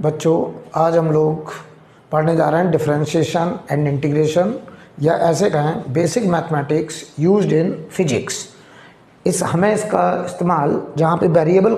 बच्चों, आज हम लोग पढ़ने जा रहे हैं डिफरेंशिएशन एंड इंटीग्रेशन, या ऐसे कहें basic mathematics used in physics. हमें इसका इस्तेमाल जहाँ पे वेरिएबल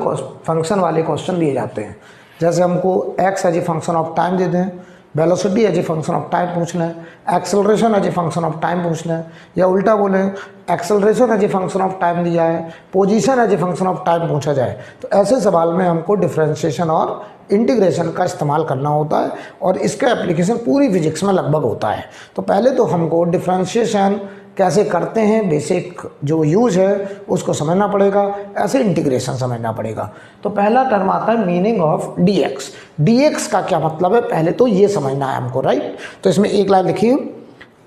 फंक्शन वाले क्वेश्चन दिए जाते हैं, जैसे हमको x as a function of time दे दें, velocity as a function of time पूछ लें, acceleration as a function of time पूछ लें, या उल्टा बोलें acceleration as a function of time दिया है, position as a function of time पूछा जाए, तो ऐसे सवाल में हमको डिफरेंशिएशन और इंटीग्रेशन का इस्तेमाल करना होता है और इसका एप्लीकेशन पूरी फिजिक्स में लगभग होता है। तो पहले तो हमको डिफरेंशिएशन कैसे करते हैं, बेसिक जो यूज है उसको समझना पड़ेगा, ऐसे इंटीग्रेशन समझना पड़ेगा। तो पहला टर्म आता है मीनिंग ऑफ dx। dx का क्या मतलब है, पहले तो ये समझना है हमको, राइट। तो इसमें एक लाइन लिखिए,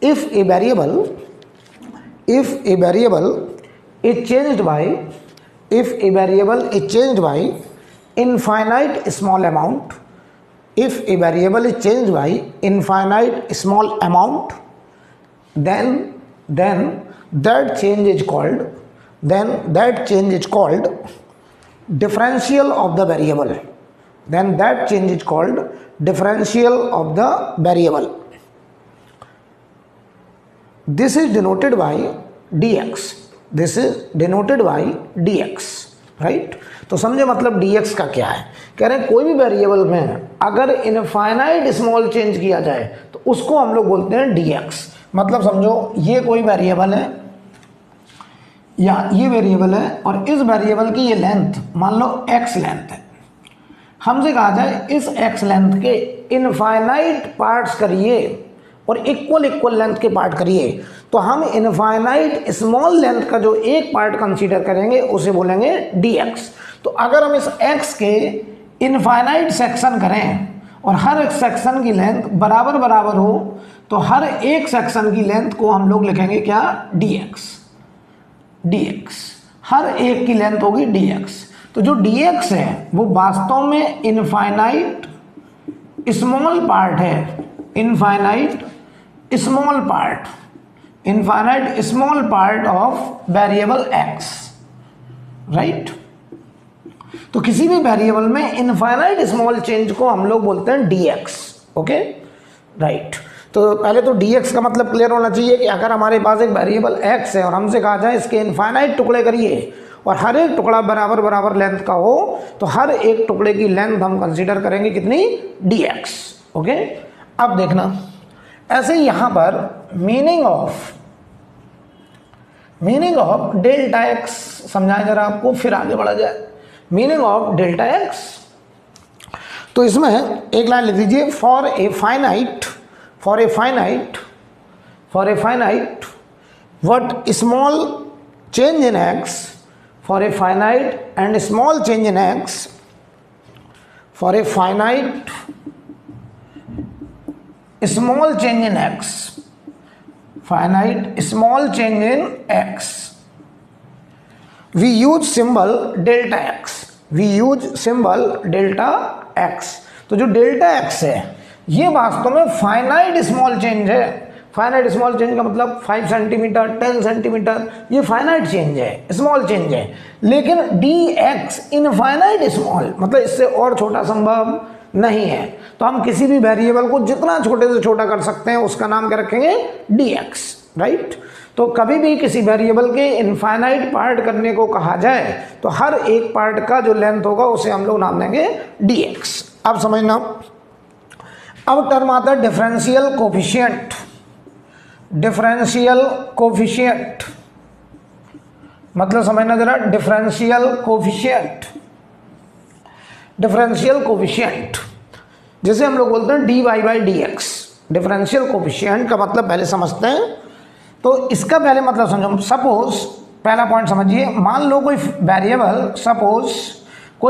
if a variable is changed by infinite small amount, if a variable is changed by infinite small amount, then that change is called differential of the variable. Then that change is called differential of the variable. This is denoted by dx. Right. तो समझे मतलब dx का क्या है। कह रहे हैं कोई भी वेरिएबल में अगर इनफाइनाइट स्मॉल चेंज किया जाए तो उसको हम लोग बोलते हैं dx। मतलब समझो ये कोई वेरिएबल है या ये वेरिएबल है और इस वेरिएबल की ये लेंथ मान लो x लेंथ है। हमसे कहा जाए इस x लेंथ के इनफाइनाइट पार्ट्स करिए और इक्वल लेंथ के पार्ट करिए, तो हम इनफाइनाइट स्मॉल लेंथ का जो एक पार्ट कंसीडर करेंगे उसे बोलेंगे dx। तो अगर हम इस x के इनफाइनाइट सेक्शन करें और हर एक सेक्शन की लेंथ बराबर हो, तो हर एक सेक्शन की लेंथ को हम लोग लिखेंगे क्या, dx। हर एक की लेंथ होगी dx। तो जो dx है वो वास्तव में इनफाइनाइट स्मॉल पार्ट है, infinite small part of variable x, right. तो किसी भी वेरिएबल में इनफाइनाइट स्मॉल चेंज को हम लोग बोलते हैं dx, ओके, राइट। तो पहले तो dx का मतलब क्लियर होना चाहिए कि अगर हमारे पास एक वेरिएबल x है और हमसे कहा जाए इसके इनफाइनाइट टुकड़े करिए और हर एक टुकड़ा बराबर लेंथ का हो, तो हर एक टुकड़े की लेंथ हम कंसीडर करेंगे कितनी, dx, ओके। अब देखना ऐसे यहां पर मीनिंग ऑफ डेल्टा एक्स समझाएं जरा आपको, फिर आगे बढ़ा जाए। मीनिंग ऑफ डेल्टा एक्स, तो इसमें एक लाइन लिख दीजिए, for a finite what small change in x, for a finite and small change in x, for a finite small change in x, finite small change in x, we use symbol delta x। तो जो delta x है ये वास्तव में finite small change है। Finite small change का मतलब 5 centimetre 10 centimetre, ये फाइनाइट चेंज है, स्मॉल चेंज है। लेकिन dx इनफाइनाइट स्मॉल, मतलब इससे और छोटा संभव नहीं है। तो हम किसी भी वेरिएबल को जितना छोटे से छोटा कर सकते हैं उसका नाम क्या रखेंगे, dx, राइट। तो कभी भी किसी वेरिएबल के इनफाइनाइट पार्ट करने को कहा जाए तो हर एक पार्ट का जो लेंथ होगा उसे हम लोग नाम देंगे dx। अब समझना, अब टर्म आता है डिफरेंशियल कोफिशिएंट। मतलब समझना जरा, डिफरेंशियल कोफिशिएंट जैसे हम लोग बोलते हैं dy/dx। डिफरेंशियल कोफिशिएंट का मतलब पहले समझते हैं। तो इसका पहले मतलब समझो। सपोज पहला पॉइंट समझिए, मान लो कोई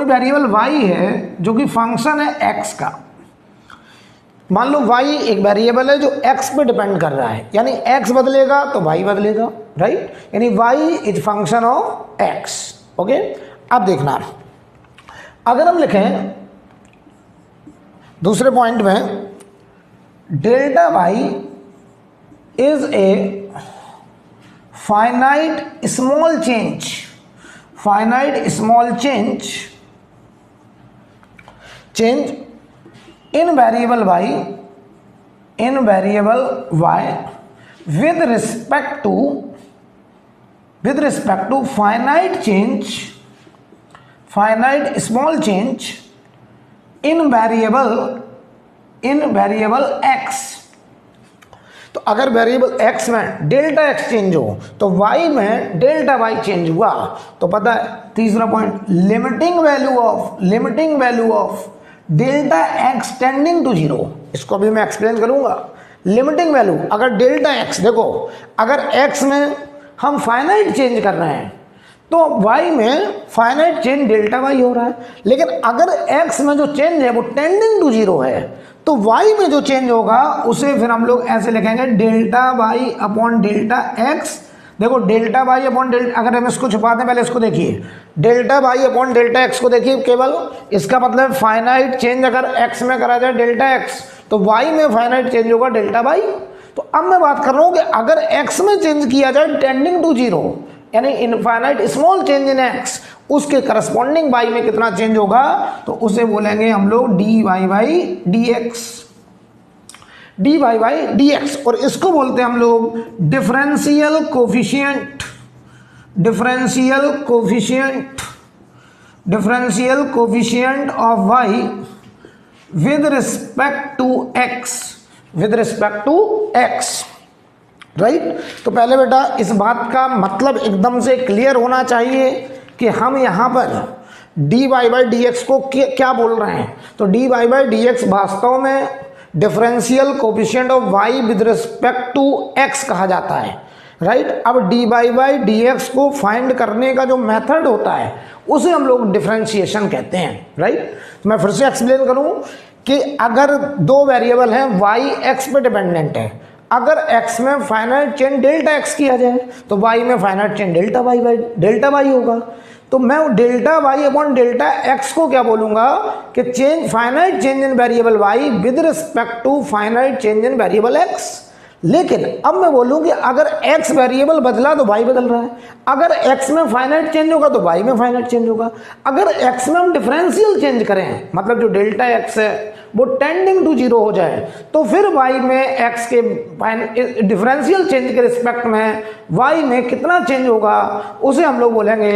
वेरिएबल y है जो कि फंक्शन है x का। मान लो y एक वेरिएबल है जो x पे डिपेंड कर रहा है, यानी x बदलेगा तो y बदलेगा, राइट। यानी y is function of x, okay. अब देखना, अगर हम लिखें दूसरे पॉइंट में, delta y is a finite small change in variable y with respect to finite small change in variable x। तो अगर वेरिएबल x में डेल्टा x चेंज हो तो y में डेल्टा y चेंज हुआ तो पता है तीसरा point, limiting value of delta x tending to 0। इसको भी मैं एक्सप्लेन करूंगा। लिमिटिंग वैल्यू, अगर डेल्टा x, देखो अगर x में हम फाइनाइट चेंज कर रहे हैं तो y में फाइनाइट चेंज डेल्टा y हो रहा है, लेकिन अगर x में जो चेंज है वो टेंडिंग टू 0 है तो y में जो चेंज होगा उसे फिर हम लोग ऐसे लिखेंगे delta y upon delta x। देखो डेल्टा y अपॉन डेल्टा, अगर हम इसको छुपा दें, पहले इसको देखिए, delta y upon delta x को देखिए केवल, इसका मतलब फाइनाइट चेंज अगर x में करा जाए डेल्टा x तो y में फाइनाइट चेंज होगा डेल्टा y। तो अब मैं बात कर रहा हूं कि अगर x में चेंज किया जाए टेंडिंग टू 0 यानी infinite small change in x, उसके करस्पॉन्डिंग y में कितना चेंज होगा तो उसे बोलेंगे हम लोग dy बाई dx, और इसको बोलते हैं हम लोग differential coefficient of y with respect to x, right. तो पहले बेटा इस बात का मतलब एकदम से क्लियर होना चाहिए कि हम यहाँ पर dy बाई dx को क्या बोल रहे हैं। तो dy बाई dx वास्तव में differential coefficient of y with respect to x कहा जाता है, राइट। अब dy बाई dx को फाइंड करने का जो मेथड होता है उसे हम लोग डिफरेंशिएशन कहते हैं, राइट। तो मैं फिर से एक्सप्लेन करूं कि अगर दो वेरिएबल हैं, y x पे डिपेंडेंट है, अगर x में फाइनाइट चेंज डेल्टा x किया जाए तो y में finite change delta y by delta y होगा। तो मैं delta y upon delta x को क्या बोलूंगा कि change finite change in variable y with respect to finite change in variable x। लेकिन अब मैं बोलूं कि अगर x वेरिएबल बदला तो y बदल रहा है, अगर x में फाइनाइट चेंज होगा तो y में फाइनाइट चेंज होगा। अगर x में हम डिफरेंशियल चेंज करें, मतलब जो डेल्टा x है वो टेंडिंग टू 0 हो जाए तो फिर y में x के डिफरेंशियल चेंज के रिस्पेक्ट में y में कितना चेंज होगा उसे हम लोग बोलेंगे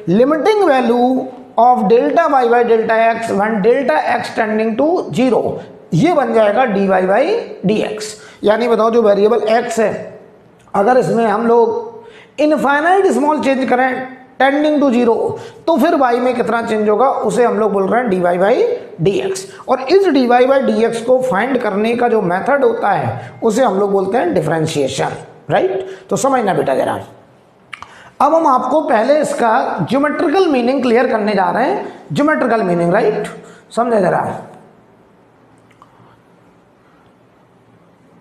limiting value of delta y by delta x when delta x tending to 0। ये बन जाएगा dy बाई dx। यानी बताओ जो वेरिएबल x है अगर इसमें हम लोग इनफाइनाइट स्मॉल चेंज करें टेंडिंग टू 0 तो फिर y में कितना चेंज होगा उसे हम लोग बोल रहे हैं dy बाई dx। और इस dy बाई dx को फाइंड करने का जो मेथड होता है उसे हम लोग बोलते हैं डिफरेंशिएशन, राइट। तो समझना बेटा जरा। अब हम आपको पहले इसका ज्योमेट्रिकल मीनिंग क्लियर करने जा रहे हैं। ज्योमेट्रिकल मीनिंग, राइट, समझे जरा।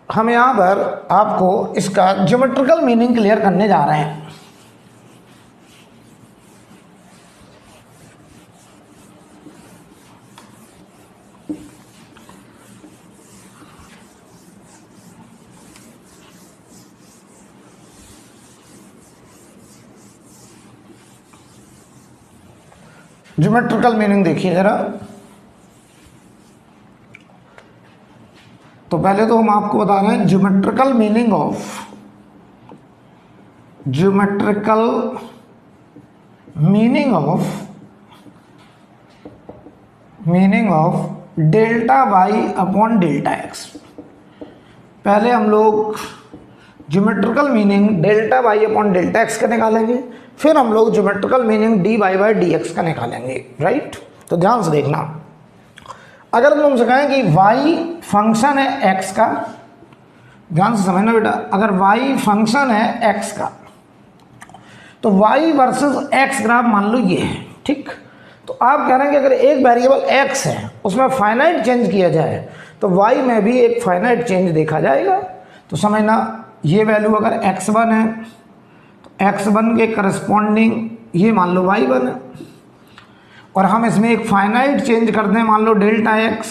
हम यहां पर आपको इसका ज्योमेट्रिकल मीनिंग क्लियर करने जा रहे हैं। ज्योमेट्रिकल मीनिंग देखिए जरा। तो पहले तो हम आपको बता रहे हैं geometrical meaning of delta y upon delta x. पहले हम लोग geometrical meaning delta y upon delta x का निकालेंगे, फिर हम लोग geometrical meaning d y by d x का निकालेंगे, राइट। तो ध्यान से देखना, अगर हम तुमसे कहें कि y फंक्शन है x का, ध्यान से समझना बेटा, अगर y फंक्शन है x का तो y वर्सेस x ग्राफ मान लो ये है, ठीक। तो आप कह रहे हैं कि अगर एक वेरिएबल x है उसमें फाइनाइट चेंज किया जाए तो y में भी एक फाइनाइट चेंज देखा जाएगा। तो समझना, ये वैल्यू अगर x1 है तो x1 के करस्पॉन्डिंग ये मान लो y1 है, और हम इसमें एक फाइनाइट चेंज कर दें मान लो डेल्टा x,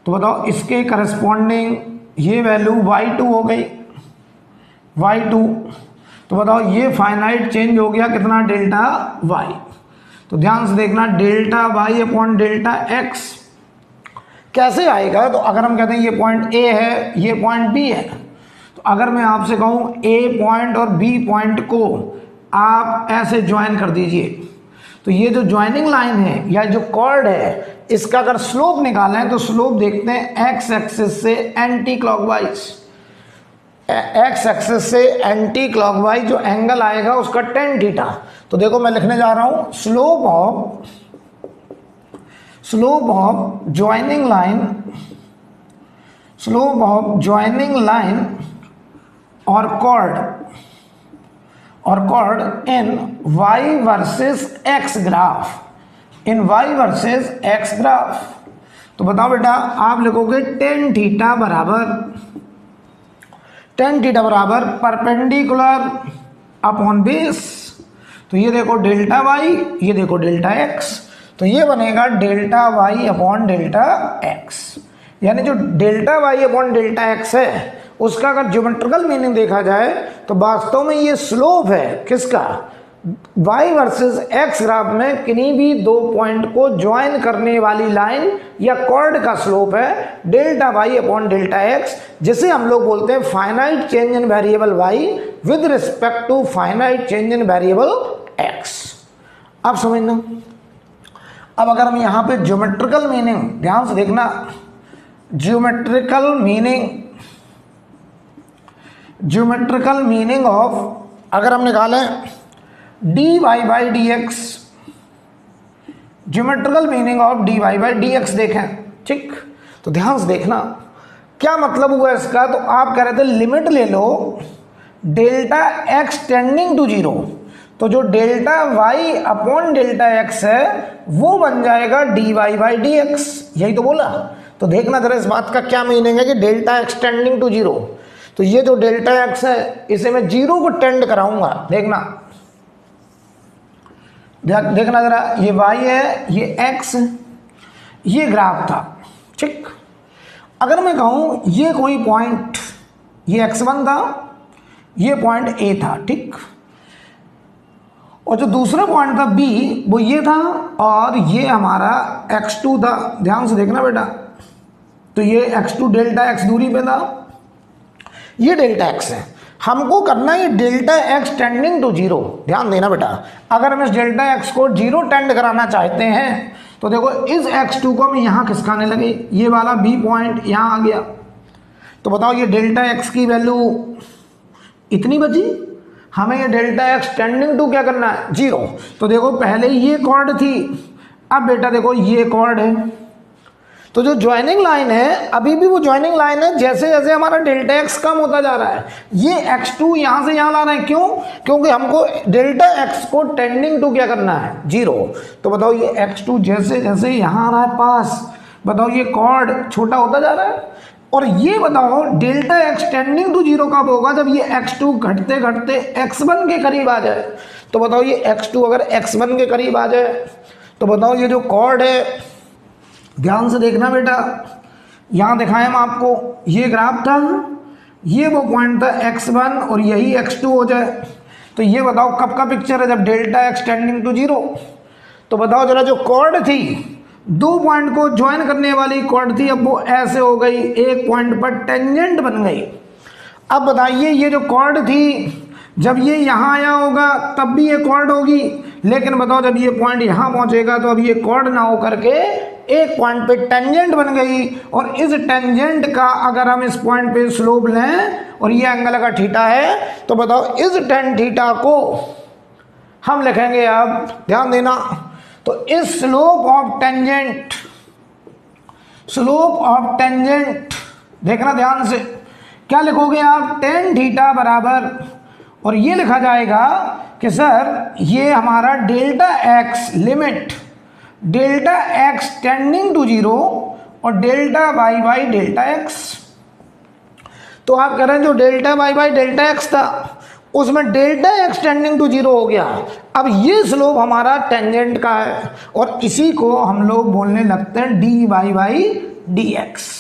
तो बताओ इसके करस्पॉन्डिंग ये वैल्यू y2 हो गई, y2। तो बताओ ये फाइनाइट चेंज हो गया कितना, डेल्टा y। तो ध्यान से देखना, delta y upon delta x कैसे आएगा? तो अगर हम कहते हैं ये पॉइंट ए है, ये पॉइंट बी है, तो अगर मैं आपसे कहूँ ए पॉइंट और बी पॉइंट को आप ऐसे ज्वाइन कर दीजिए, तो ये जो ज्वाइनिंग लाइन है या जो कॉर्ड है, इसका अगर स्लोप निकालें तो स्लोप देखते हैं एक्स एक्सिस से एंटी क्लॉकवाइज। एक्स एक्सिस से एंटी क्लॉकवाइज जो एंगल आएगा उसका tan थीटा। तो देखो मैं लिखने जा रहा हूं स्लोप ऑफ ज्वाइनिंग लाइन और कॉर्ड इन y वर्सेस x ग्राफ, तो बताओ बेटा, आप लिखोगे tan थीटा बराबर परपेंडिकुलर अपॉन बेस। तो ये देखो डेल्टा y, ये देखो डेल्टा x, तो ये बनेगा delta y upon delta x। यानी जो delta y upon delta x है उसका अगर ज्योमेट्रिकल मीनिंग देखा जाए तो वास्तव में ये स्लोप है किसका? y वर्सेस x ग्राफ में किन्हीं भी दो पॉइंट को ज्वाइन करने वाली लाइन या कॉर्ड का स्लोप है delta y upon delta x, जिसे हम लोग बोलते हैं finite change in variable y with respect to finite change in variable x। अब समझना, अब अगर हम यहाँ पे ज्योमेट्रिकल मीनिंग ध्यान से देखना, ज्योमेट्रिकल मीनिंग ऑफ अगर हम निकालें dy by d x, geometrical meaning of dy by d x देखें, ठीक? तो ध्यान से देखना क्या मतलब हुआ इसका। तो आप कह रहे थे लिमिट ले लो डेल्टा x टेंडिंग टू 0, तो जो delta y upon delta x है वो बन जाएगा dy बाई डी एक्स, यही तो बोला। तो देखना जरा इस बात का क्या मीनिंग है कि डेल्टा x टेंडिंग टू 0, तो ये जो डेल्टा x है इसे मैं 0 को टेंड कराऊंगा। देखना जरा, ये y है, ये x, ये ग्राफ था, ठीक? अगर मैं कहूं ये कोई पॉइंट, ये x1 था, ये पॉइंट a था, ठीक? और जो दूसरा पॉइंट था b वो ये था और ये हमारा x2 था। ध्यान से देखना बेटा, तो ये x2 डेल्टा x दूरी पे था, ये डेल्टा x है, हमको करना है डेल्टा x टेंडिंग टू 0। ध्यान देना बेटा, अगर हम इस डेल्टा x को 0 टेंड कराना चाहते हैं तो देखो इस x2 को हम यहाँ खिसकाने लगे, ये वाला b पॉइंट यहाँ आ गया, तो बताओ ये डेल्टा x की वैल्यू इतनी बची, हमें ये डेल्टा x टेंडिंग टू क्या करना है? 0। तो देखो पहले ये कॉर्ड थी, अब बेटा देखो ये कॉर्ड है, तो जो ज्वाइनिंग लाइन है अभी भी वो ज्वाइनिंग लाइन है, जैसे जैसे हमारा डेल्टा x कम होता जा रहा है ये x2 यहाँ से यहाँ ला रहे हैं, क्यों? क्योंकि हमको डेल्टा x को टेंडिंग टू क्या करना है? 0। तो बताओ ये x2 जैसे जैसे यहाँ आ रहा है पास, बताओ ये कॉर्ड छोटा होता जा रहा है, और ये बताओ डेल्टा x टेंडिंग टू 0 कब होगा? जब ये x2 घटते घटते x1 के करीब आ जाए। तो बताओ ये x2 अगर x1 के करीब आ जाए तो बताओ ये जो कॉर्ड है, ध्यान से देखना बेटा, यहाँ दिखाएं हम आपको, ये ग्राफ था, ये वो पॉइंट था x1 और यही x2 हो जाए, तो ये बताओ कब का पिक्चर है? जब डेल्टा x टेंडिंग टू 0। तो बताओ जरा, जो कॉर्ड थी दो पॉइंट को ज्वाइन करने वाली कॉर्ड थी, अब वो ऐसे हो गई, एक पॉइंट पर टेंजेंट बन गई। अब बताइए ये जो कॉर्ड थी जब ये यहाँ आया होगा तब भी ये कॉर्ड होगी, लेकिन बताओ जब ये पॉइंट यहाँ पहुँचेगा तो अब ये कॉर्ड ना हो करके एक पॉइंट पे टेंजेंट बन गई, और इस टेंजेंट का अगर हम इस पॉइंट पे स्लोप लें और ये एंगल का थीटा है, तो बताओ इस tan थीटा को हम लिखेंगे, अब ध्यान देना, तो इस स्लोप ऑफ टेंजेंट देखना ध्यान से, क्या लिखोगे आप? tan थीटा बराबर, और ये लिखा जाएगा कि सर ये हमारा delta x limit delta x tending to 0 और delta y by delta x। तो आप कह रहे हैं जो delta y by delta x था उसमें डेल्टा x टेंडिंग टू 0 हो गया। अब ये स्लोप हमारा टेंजेंट का है और इसी को हम लोग बोलने लगते हैं dy बाई dx।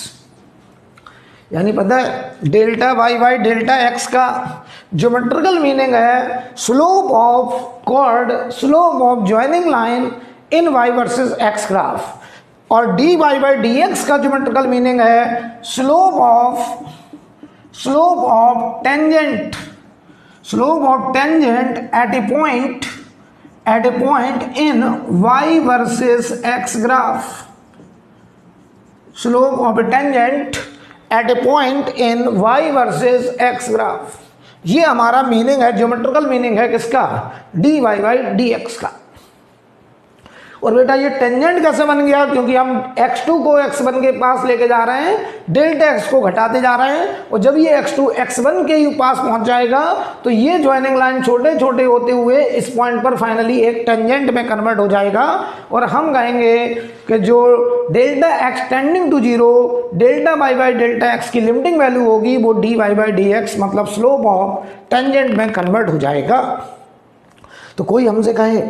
यानी पता है delta y by delta x का ज्योमेट्रिकल मीनिंग है slope of chord, slope of joining line in y versus x graph. और dy बाई डी एक्स का ज्योमेट्रिकल मीनिंग है slope of tangent at a point in y versus x graph. Slope of a tangent at a point in y versus x graph, ये हमारा meaning है, geometrical meaning है किसका, dy by d x का। और बेटा ये टेंजेंट कैसे बन गया, क्योंकि हम x2 को x1 के पास लेके जा रहे हैं, डेल्टा x को घटाते जा रहे हैं, और जब ये x2 x1 के पास पहुंच जाएगा तो ये ज्वाइनिंग लाइन छोटे छोटे होते हुए इस पॉइंट पर फाइनली एक टेंजेंट में कन्वर्ट हो जाएगा। और हम कहेंगे कि जो delta x tending to 0, delta by delta x की लिमिटिंग वैल्यू होगी वो dy बाई डी एक्स मतलब स्लोप ऑफ टेंजेंट में कन्वर्ट हो जाएगा। तो कोई हमसे कहे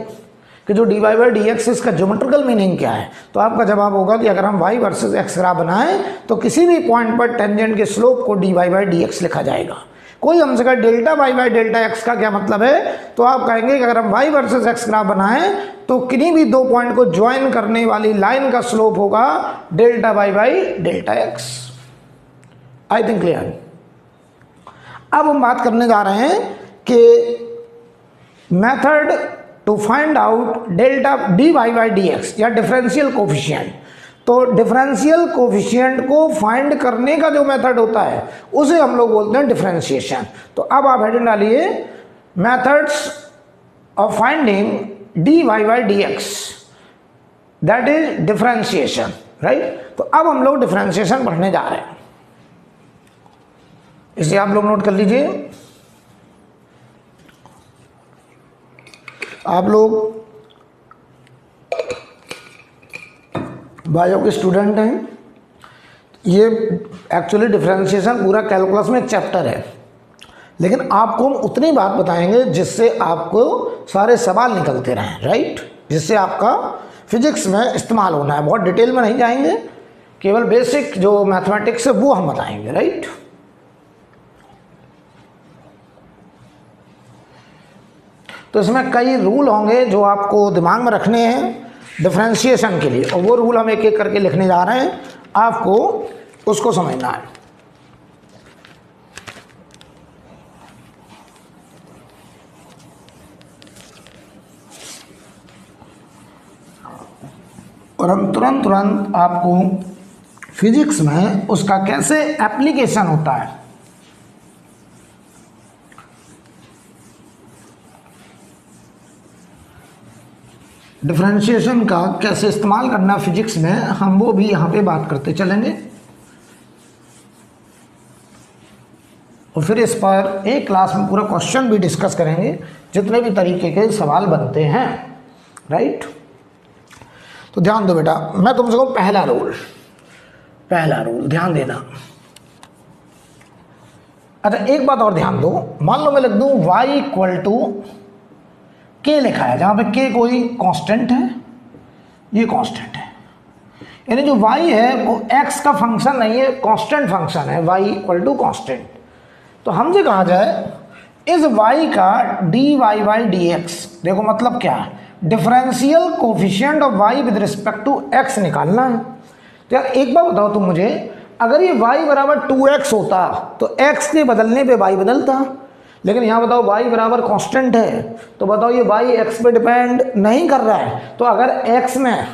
कि जो dy बाई डी एक्स इसका ज्योमेट्रिकल मीनिंग क्या है, तो आपका जवाब होगा कि अगर हम y वर्सेस x ग्राफ बनाएं तो किसी भी पॉइंट पर टेंजेंट के स्लोप को dy बाई डी एक्स लिखा जाएगा। कोई हमसे कहे डेल्टा बाई डेल्टा x का क्या मतलब है, तो आप कहेंगे कि अगर हम y वर्सेस x ग्राफ बनाएं तो किन्हीं भी दो पॉइंट को ज्वाइन करने वाली लाइन का स्लोप होगा delta by delta x। I think clear. अब हम बात करने जा रहे हैं कि method to find out delta dy by d x या डिफरेंशियल कोफिशिएंट। तो डिफरेंशियल कोफिशिएंट को फाइंड करने का जो मेथड होता है उसे हम लोग बोलते हैं डिफरेंशिएशन। तो अब आप हेडिंग डालिए methods of finding dy by d x, that is differentiation, right. तो अब हम लोग डिफरेंशिएशन पढ़ने जा रहे हैं, इसे आप लोग नोट कर लीजिए। आप लोग बायो के स्टूडेंट हैं, ये एक्चुअली डिफरेंशिएशन पूरा कैलकुलस में एक चैप्टर है, लेकिन आपको हम उतनी बात बताएंगे जिससे आपको सारे सवाल निकलते रहें, राइट, जिससे आपका फिजिक्स में इस्तेमाल होना है। बहुत डिटेल में नहीं जाएंगे, केवल बेसिक जो मैथमेटिक्स है वो हम बताएंगे, राइट। तो इसमें कई रूल होंगे जो आपको दिमाग में रखने हैं डिफरेंशिएशन के लिए, और वो रूल हम एक एक करके लिखने जा रहे हैं, आपको उसको समझना है। और हम तुरंत आपको फिजिक्स में उसका कैसे एप्लीकेशन होता है, डिफरेंशिएशन का कैसे इस्तेमाल करना फिजिक्स में, हम वो भी यहाँ पे बात करते चलेंगे। और फिर इस पर एक क्लास में पूरा क्वेश्चन भी डिस्कस करेंगे, जितने भी तरीके के सवाल बनते हैं, राइट। तो ध्यान दो बेटा, मैं तुमसे कहूँ पहला रूल ध्यान देना। अच्छा एक बात और ध्यान दो, मान लो मैं लिख दूँ y इक्वल टू k लिखा है, जहाँ पे k कोई कांस्टेंट है, ये कांस्टेंट है, यानी जो y है वो x का फंक्शन नहीं है, कांस्टेंट फंक्शन है, y इक्वल टू कांस्टेंट। तो हमसे कहा जाए इस y का dy बाई डी एक्स, देखो मतलब क्या है, differential coefficient of y with respect to x निकालना है। तो यार एक बार बताओ तुम मुझे, अगर ये y बराबर 2x होता तो x के बदलने पे y बदलता, लेकिन यहाँ बताओ y बराबर कांस्टेंट है, तो बताओ ये y x पे डिपेंड नहीं कर रहा है। तो अगर x में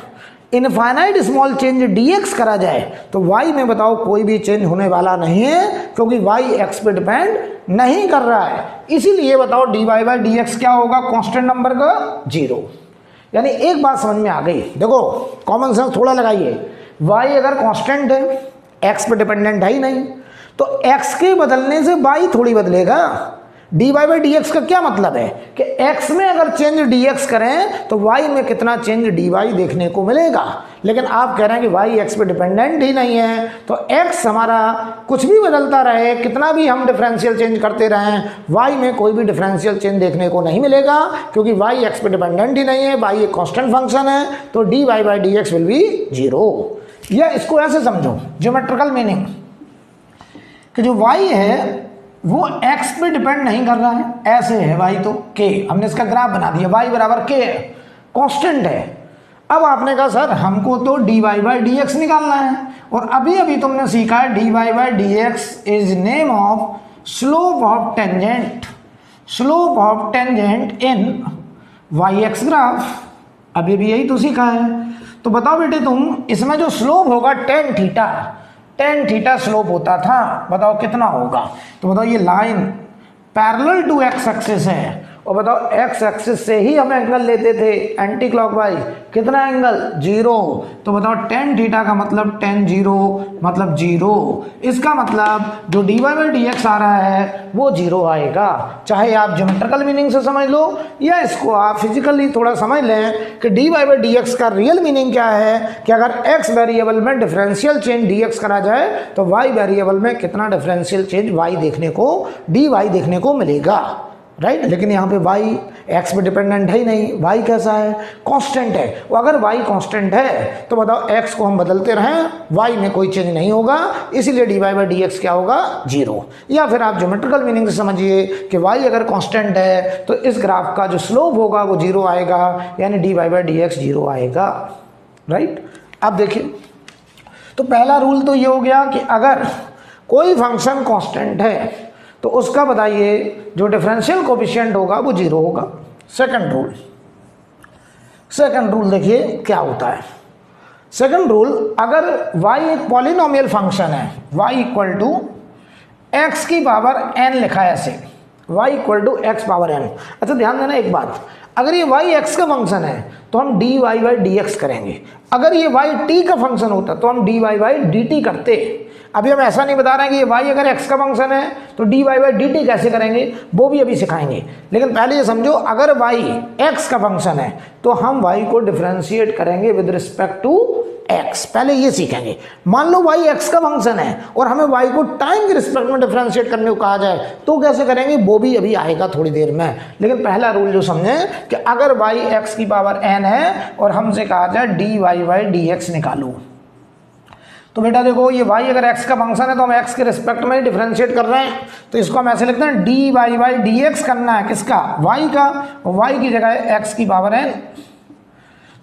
इनफाइनाइट स्मॉल चेंज dx करा जाए तो y में बताओ कोई भी चेंज होने वाला नहीं है, क्योंकि y x पे डिपेंड नहीं कर रहा है। इसीलिए बताओ dy बाई डी एक्स क्या होगा, कांस्टेंट नंबर का 0। यानी एक बात समझ में आ गई, देखो कॉमन सेंस थोड़ा लगाइए, y अगर कांस्टेंट है, x पे डिपेंडेंट है ही नहीं, तो x के बदलने से y थोड़ी बदलेगा। dy बाई डी एक्स का क्या मतलब है कि x में अगर चेंज dx करें तो y में कितना चेंज dy देखने को मिलेगा, लेकिन आप कह रहे हैं कि y x पे डिपेंडेंट ही नहीं है, तो x हमारा कुछ भी बदलता रहे, कितना भी हम डिफरेंशियल चेंज करते रहें, y में कोई भी डिफरेंशियल चेंज देखने को नहीं मिलेगा, क्योंकि y x पे डिपेंडेंट ही नहीं है, y एक कांस्टेंट फंक्शन है, तो dy by d x will be 0। या इसको ऐसे समझो, ज्योमेट्रिकल मीनिंग कि जो y है वो x पे डिपेंड नहीं कर रहा है, ऐसे है y तो k, हमने इसका ग्राफ बना दिया, y बराबर k है, कांस्टेंट है। अब आपने कहा सर हमको तो dy बाई डी एक्स निकालना है, और अभी अभी तुमने सीखा है dy by d x is name of slope of tangent, slope of tangent in y x graph, अभी भी यही तो सीखा है। तो बताओ बेटे तुम, इसमें जो स्लोप होगा टेन थीटा स्लोप होता था, बताओ कितना होगा। तो बताओ ये line parallel to x axis है, और बताओ एक्स एक्सिस से ही हम एंगल लेते थे एंटी क्लॉकवाइज, कितना एंगल 0। तो बताओ टेन थीटा का मतलब टेन जीरो मतलब 0, इसका मतलब जो dy बाई डी एक्स आ रहा है वो 0 आएगा। चाहे आप ज्योमेट्रिकल मीनिंग से समझ लो या इसको आप फिजिकली थोड़ा समझ लें कि dy बाई डी एक्स का रियल मीनिंग क्या है कि अगर x वेरिएबल में डिफरेंशियल चेंज dx करा जाए तो y वेरिएबल में कितना डिफरेंशियल चेंज y देखने को dy देखने को मिलेगा, राइट। लेकिन यहाँ पे y x पे डिपेंडेंट है ही नहीं, y कैसा है, कांस्टेंट है। वो अगर y कांस्टेंट है तो बताओ x को हम बदलते रहें, y में कोई चेंज नहीं होगा, इसीलिए dy बाई डी एक्स क्या होगा 0। या फिर आप ज्योमेट्रिकल मीनिंग से समझिए कि y अगर कांस्टेंट है तो इस ग्राफ का जो स्लोप होगा वो 0 आएगा, यानी dy बाई डी एक्स 0 आएगा, राइट। अब देखिए, तो पहला रूल तो ये हो गया कि अगर कोई फंक्शन कांस्टेंट है तो उसका बताइए जो डिफरेंशियल कोएफिशिएंट होगा वो 0 होगा। सेकंड रूल देखिए क्या होता है। सेकंड रूल, अगर y एक पॉलिनोमियल फंक्शन है, y इक्वल टू एक्स की पावर n लिखा है ऐसे, y equal to x power n। अच्छा ध्यान देना एक बात, अगर ये y x का फंक्शन है तो हम dy बाई डी एक्स करेंगे, अगर ये y t का फंक्शन होता तो हम dy बाई डी टी करते। अभी हम ऐसा नहीं बता रहे हैं कि ये y अगर x का फंक्शन है तो dy बाई डी टी कैसे करेंगे, वो भी अभी सिखाएंगे। लेकिन पहले ये समझो, अगर y x का फंक्शन है तो हम y को डिफरेंशिएट करेंगे विद रिस्पेक्ट टू x, पहले ये सीखेंगे। मान लो y x का फंक्शन है और हमें y को टाइम के रिस्पेक्ट में डिफरेंशिएट करने को कहा जाए तो कैसे करेंगे, वो भी अभी आएगा थोड़ी देर में। लेकिन पहला रूल जो समझे कि अगर y x की पावर n है और हमसे कहा जाए dy बाई डी एक्स निकालो, तो बेटा देखो ये y अगर x का फंक्शन है तो हम x के रिस्पेक्ट में डिफरेंशिएट कर रहे हैं, तो इसको हम ऐसे लिखते हैं dy बाई डी एक्स करना है किसका, y का, और y की जगह है x की पावर n।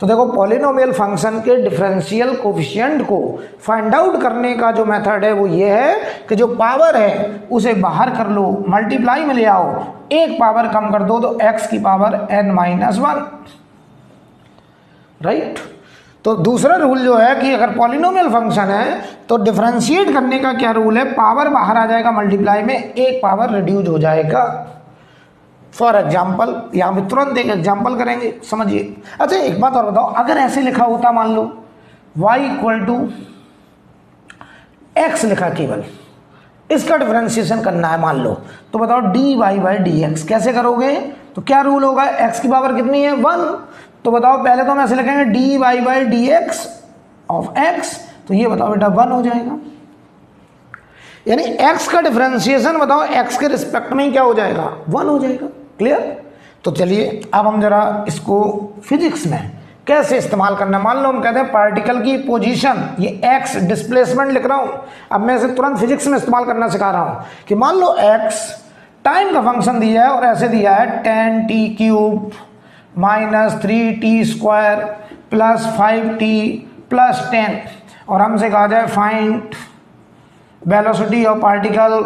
तो देखो पॉलिनोमियल फंक्शन के डिफरेंशियल कोएफिशिएंट को फाइंड आउट करने का जो मेथड है वो ये है कि जो पावर है उसे बाहर कर लो, मल्टीप्लाई में ले आओ, एक पावर कम कर दो तो x की पावर n माइनस 1, राइट। तो दूसरा रूल जो है कि अगर पॉलिनोमियल फंक्शन है तो डिफरेंशिएट करने का क्या रूल है, पावर बाहर आ जाएगा मल्टीप्लाई में, एक पावर रिड्यूस हो जाएगा। फॉर एग्जाम्पल यहाँ पे तुरंत एक एग्जाम्पल करेंगे, समझिए। अच्छा एक बात और बताओ, अगर ऐसे लिखा होता, मान लो y इक्वल टू एक्स लिखा, केवल इसका डिफरेंशिएशन करना है मान लो, तो बताओ dy बाई डी एक्स कैसे करोगे, तो क्या रूल होगा, x की पावर कितनी है 1, तो बताओ पहले तो हम ऐसे लिखेंगे dy by d x of x, तो ये बताओ बेटा 1 हो जाएगा, यानी x का डिफरेंशिएशन बताओ x के रिस्पेक्ट में ही क्या हो जाएगा 1 हो जाएगा। क्लियर। तो चलिए अब हम जरा इसको फिजिक्स में कैसे इस्तेमाल करना है। मान लो हम कहते हैं पार्टिकल की पोजीशन, ये x डिस्प्लेसमेंट लिख रहा हूँ, अब मैं इसे तुरंत फिजिक्स में इस्तेमाल करना सिखा रहा हूँ कि मान लो x टाइम का फंक्शन दिया है और ऐसे दिया है 10t³ minus 3t² plus 5t plus 10, और हमसे कहा जाए find velocity of particle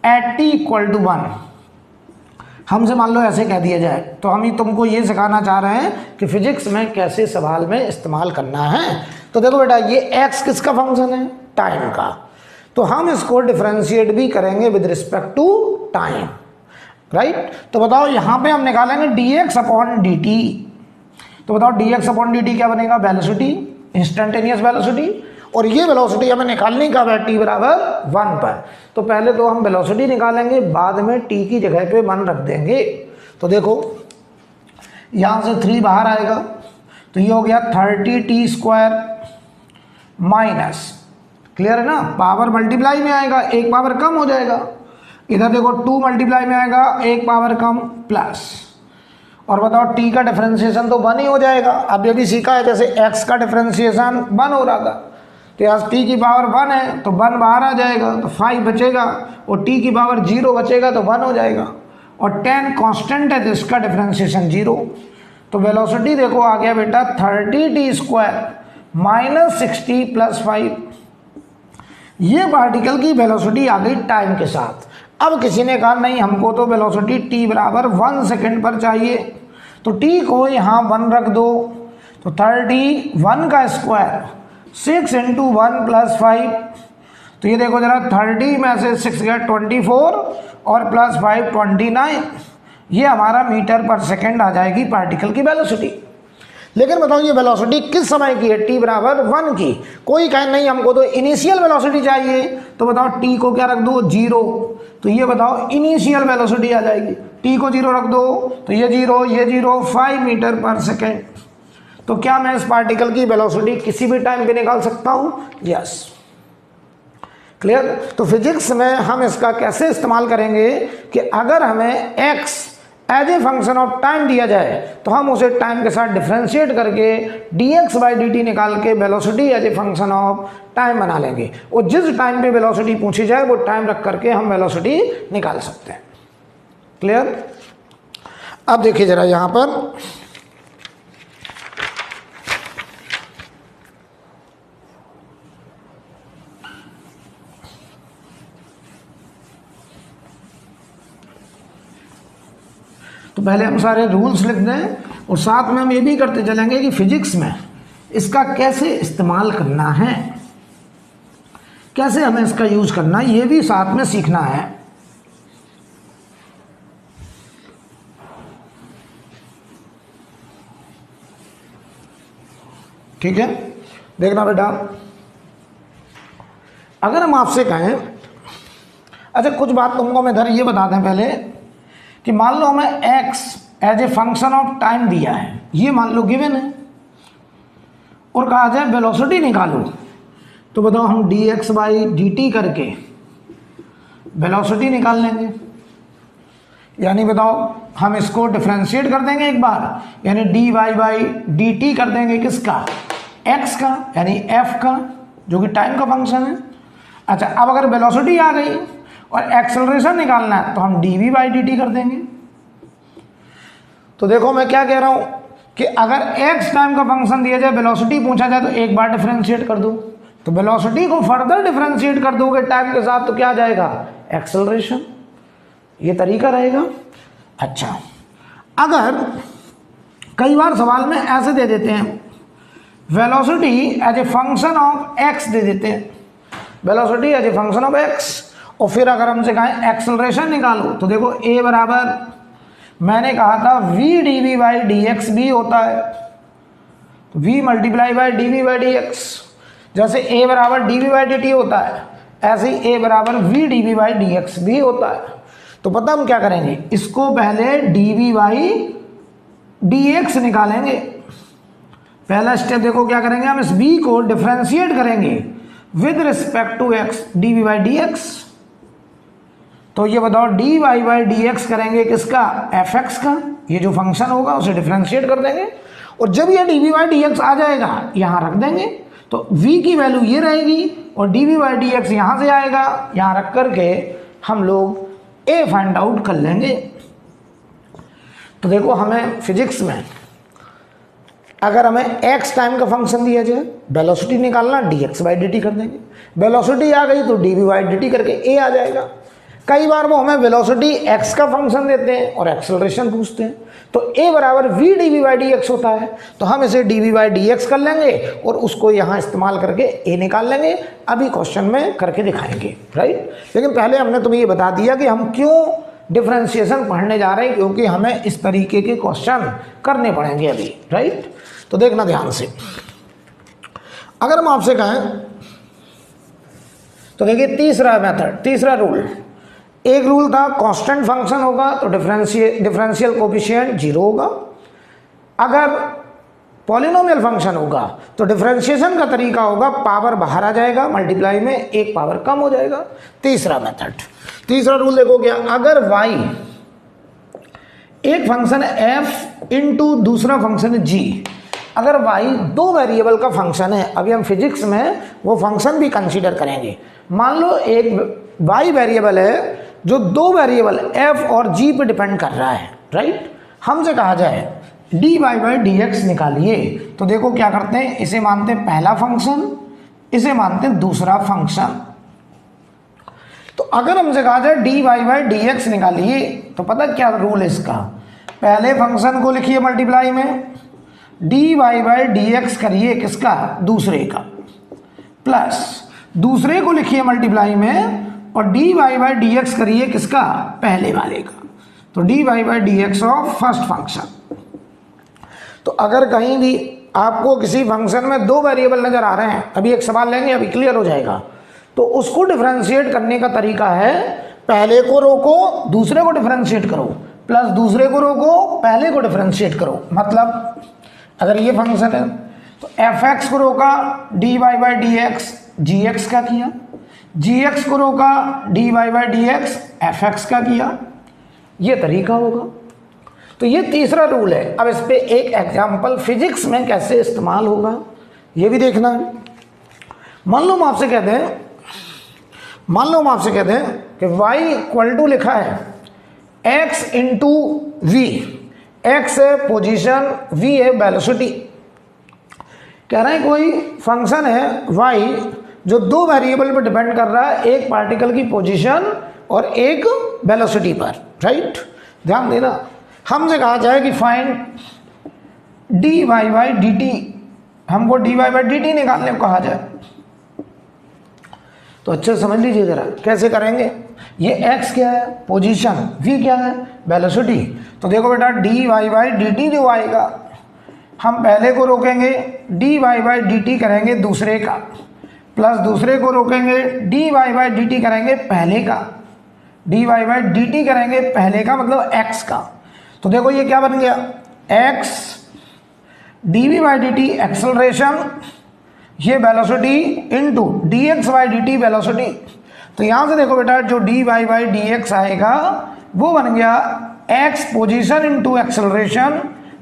at t equal to 1, हमसे मान लो ऐसे कह दिया जाए, तो हम ही तुमको ये सिखाना चाह रहे हैं कि फिजिक्स में कैसे सवाल में इस्तेमाल करना है। तो देखो बेटा ये x किसका फंक्शन है, टाइम का, तो हम इसको डिफरेंशिएट भी करेंगे with respect to time, right. तो बताओ यहाँ पे हम निकालेंगे dx अपॉन dt, तो बताओ dx अपॉन dt क्या बनेगा, वेलोसिटी, इंस्टेंटेनियस वेलोसिटी, और ये वेलोसिटी हमें निकालनी कब है, t बराबर 1 पर। तो पहले तो हम वेलोसिटी निकालेंगे, बाद में t की जगह पे 1 रख देंगे। तो देखो यहाँ से 3 बाहर आएगा तो ये हो गया 30t² माइनस, क्लियर है ना, पावर मल्टीप्लाई में आएगा, एक पावर कम हो जाएगा, इधर देखो 2 मल्टीप्लाई में आएगा, एक पावर कम प्लस, और बताओ t का डिफरेंशिएशन तो 1 ही हो जाएगा। अब ये भी सीखा है जैसे x का डिफरेंशिएशन 1 हो रहा था, तो यहाँ t की पावर 1 है तो 1 बाहर आ जाएगा तो 5 बचेगा, और t की पावर 0 बचेगा तो 1 हो जाएगा। और 10 कांस्टेंट है तो इसका डिफरेंशिएशन 0। तो वेलोसिटी देखो आ गया बेटा 30t² माइनस 60 + 5। ये पार्टिकल की वेलोसिटी आ गई टाइम के साथ। अब किसी ने कहा नहीं हमको तो वेलोसिटी t बराबर 1 सेकेंड पर चाहिए, तो t को यहाँ 1 रख दो, तो 31 का स्क्वायर 6 × 1 + 5। तो ये देखो जरा 30 में से 6 गया 24 और +5 29। ये हमारा मीटर पर सेकेंड आ जाएगी पार्टिकल की वेलोसिटी। लेकिन बताओ ये वेलोसिटी किस समय की है? t बराबर 1 की। कोई कहे नहीं हमको तो इनिशियल वेलोसिटी चाहिए, तो बताओ t को क्या रख दो 0। तो ये बताओ इनिशियल वेलोसिटी आ जाएगी, t को 0 रख दो तो ये 0 ये 0 5 मीटर पर सेकेंड। तो क्या मैं इस पार्टिकल की वेलोसिटी किसी भी टाइम पे निकाल सकता हूँ? Yes, clear. तो फिजिक्स में हम इसका कैसे इस्तेमाल करेंगे कि अगर हमें x as a function of time दिया जाए तो हम उसे टाइम के साथ डिफ्रेंशिएट करके dx/dt निकाल के velocity as a function of time बना लेंगे, और जिस टाइम पे वेलोसिटी पूछी जाए वो टाइम रख करके हम वेलोसिटी निकाल सकते हैं। क्लियर। अब देखिए जरा यहां पर तो पहले हम सारे रूल्स लिख दें और साथ में हम ये भी करते चलेंगे कि फिजिक्स में इसका कैसे इस्तेमाल करना है, कैसे हमें इसका यूज करना है, ये भी साथ में सीखना है। ठीक है, देखना बेटा, अगर हम आपसे कहें, अच्छा कुछ बात तुमको मैं इधर ये बता दें पहले कि मान लो हमें x as a function of time दिया है, ये मान लो गिवन है, और कहा जाए वेलोसिटी निकालो, तो बताओ हम dx/dt करके वेलोसिटी निकाल लेंगे। यानी बताओ हम इसको डिफरेंशिएट कर देंगे एक बार, यानी dy/dt कर देंगे किसका? x का, यानी f का, जो कि टाइम का फंक्शन है। अच्छा, अब अगर वेलोसिटी आ गई और एक्सेलरेशन निकालना है तो हम dv/dt कर देंगे। तो देखो मैं क्या कह रहा हूं कि अगर x टाइम का फंक्शन दिया जाए, वेलोसिटी पूछा जाए, तो एक बार डिफरेंशिएट कर दो, तो वेलोसिटी को फर्दर डिफरेंशिएट कर दोगे टाइम के साथ तो क्या आ जाएगा? एक्सेलरेशन। ये तरीका रहेगा। अच्छा, अगर कई बार सवाल में ऐसे दे देते हैं velocity as a function of x दे देते हैं, velocity as a function of x, और फिर अगर हमसे कहें एक्सेलरेशन निकालो, तो देखो a बराबर, मैंने कहा था v dv/dx भी होता है, तो v × dv/dx, जैसे a बराबर dv/dt होता है, ऐसे ही a बराबर v dv/dx भी होता है। तो पता हम क्या करेंगे, इसको पहले dv/dx निकालेंगे। पहला स्टेप देखो क्या करेंगे, हम इस v को डिफरेंशिएट करेंगे with respect to x dv/dx। तो ये बताओ dy/dx करेंगे किसका? fx का, ये जो फंक्शन होगा उसे डिफरेंशिएट कर देंगे, और जब ये dv/dx आ जाएगा यहाँ रख देंगे, तो v की वैल्यू ये रहेगी और dv/dx यहाँ से आएगा, यहाँ रख करके हम लोग a फाइंड आउट कर लेंगे। तो देखो हमें फिजिक्स में अगर हमें x टाइम का फंक्शन दिया जाए, वेलोसिटी निकालना, dx/dt कर देंगे, वेलोसिटी आ गई तो dv/dt करके a आ जाएगा। कई बार वो हमें वेलोसिटी x का फंक्शन देते हैं और एक्सेलरेशन पूछते हैं, तो a बराबर v dv/dx होता है, तो हम इसे dv/dx कर लेंगे और उसको यहाँ इस्तेमाल करके a निकाल लेंगे। अभी क्वेश्चन में करके दिखाएंगे, राइट। लेकिन पहले हमने तुम्हें ये बता दिया कि हम क्यों डिफरेंशिएशन पढ़ने जा रहे हैं, क्योंकि हमें इस तरीके के क्वेश्चन करने पड़ेंगे अभी, राइट। तो देखना ध्यान से, अगर हम आपसे कहें, तो देखिए तीसरा मेथड, तीसरा रूल, एक रूल था कांस्टेंट फंक्शन होगा तो डिफरेंशियल कोएफिशिएंट 0 होगा, अगर पॉलिनोमियल फंक्शन होगा तो डिफरेंशिएशन का तरीका होगा पावर बाहर आ जाएगा, मल्टीप्लाई में एक पावर कम हो जाएगा। तीसरा मेथड, तीसरा रूल देखो क्या, अगर y एक फंक्शन है f इंटू दूसरा फंक्शन है g, अगर y दो वेरिएबल का फंक्शन है, अभी हम फिजिक्स में वो फंक्शन भी कंसीडर करेंगे। मान लो एक y वेरिएबल है जो दो वेरिएबल f और g पे डिपेंड कर रहा है, राइट। हमसे कहा जाए dy बाई डी एक्स निकालिए, तो देखो क्या करते हैं, इसे मानते हैं पहला फंक्शन, इसे मानते हैं दूसरा फंक्शन। तो अगर हमसे कहा जाए dy बाई डी एक्स निकालिए, तो पता क्या रूल है इसका, पहले फंक्शन को लिखिए मल्टीप्लाई में, dy बाई डी एक्स करिए किसका, दूसरे का, प्लस दूसरे को लिखिए मल्टीप्लाई में और dy बाई डी एक्स करिए किसका, पहले वाले का, तो dy by d x of first function. तो अगर कहीं भी आपको किसी फंक्शन में दो वेरिएबल नजर आ रहे हैं, अभी एक सवाल लेंगे, अभी क्लियर हो जाएगा, तो उसको डिफरेंशिएट करने का तरीका है पहले को रोको दूसरे को डिफरेंशिएट करो, प्लस दूसरे को रोको पहले को डिफरेंशिएट करो। मतलब अगर ये फंक्शन है तो एफ एक्स को रोका d y by d x g x का किया, जी एक्स को रोका d y by d x f x का किया, ये तरीका होगा। तो ये तीसरा रूल है। अब इस पे एक एग्जाम्पल फिजिक्स में कैसे इस्तेमाल होगा ये भी देखना है। मान लो हम आपसे कहते हैं कि y इक्वल टू लिखा है x इंटू वी, x है पोजीशन, v है वेलोसिटी। कह रहे हैं कोई फंक्शन है y जो दो वेरिएबल पर डिपेंड कर रहा है, एक पार्टिकल की पोजीशन और एक वेलोसिटी पर, राइट। ध्यान देना, हमसे कहा जाए कि find d y by d t, हमको d y by d t निकालने को कहा जाए, तो अच्छे समझ लीजिए जरा कैसे करेंगे। ये x क्या है, पोजीशन, v क्या है, वेलोसिटी। तो देखो बेटा d y by d t जो आएगा, हम पहले को रोकेंगे d y by d t करेंगे दूसरे का, प्लस दूसरे को रोकेंगे d y by d t करेंगे पहले का, d y by d t करेंगे पहले का मतलब x का। तो देखो ये क्या बन गया, x d v by d t acceleration, ये velocity into d x by d t velocity. तो यहाँ से देखो बेटा जो d y by d x आएगा वो बन गया x position into acceleration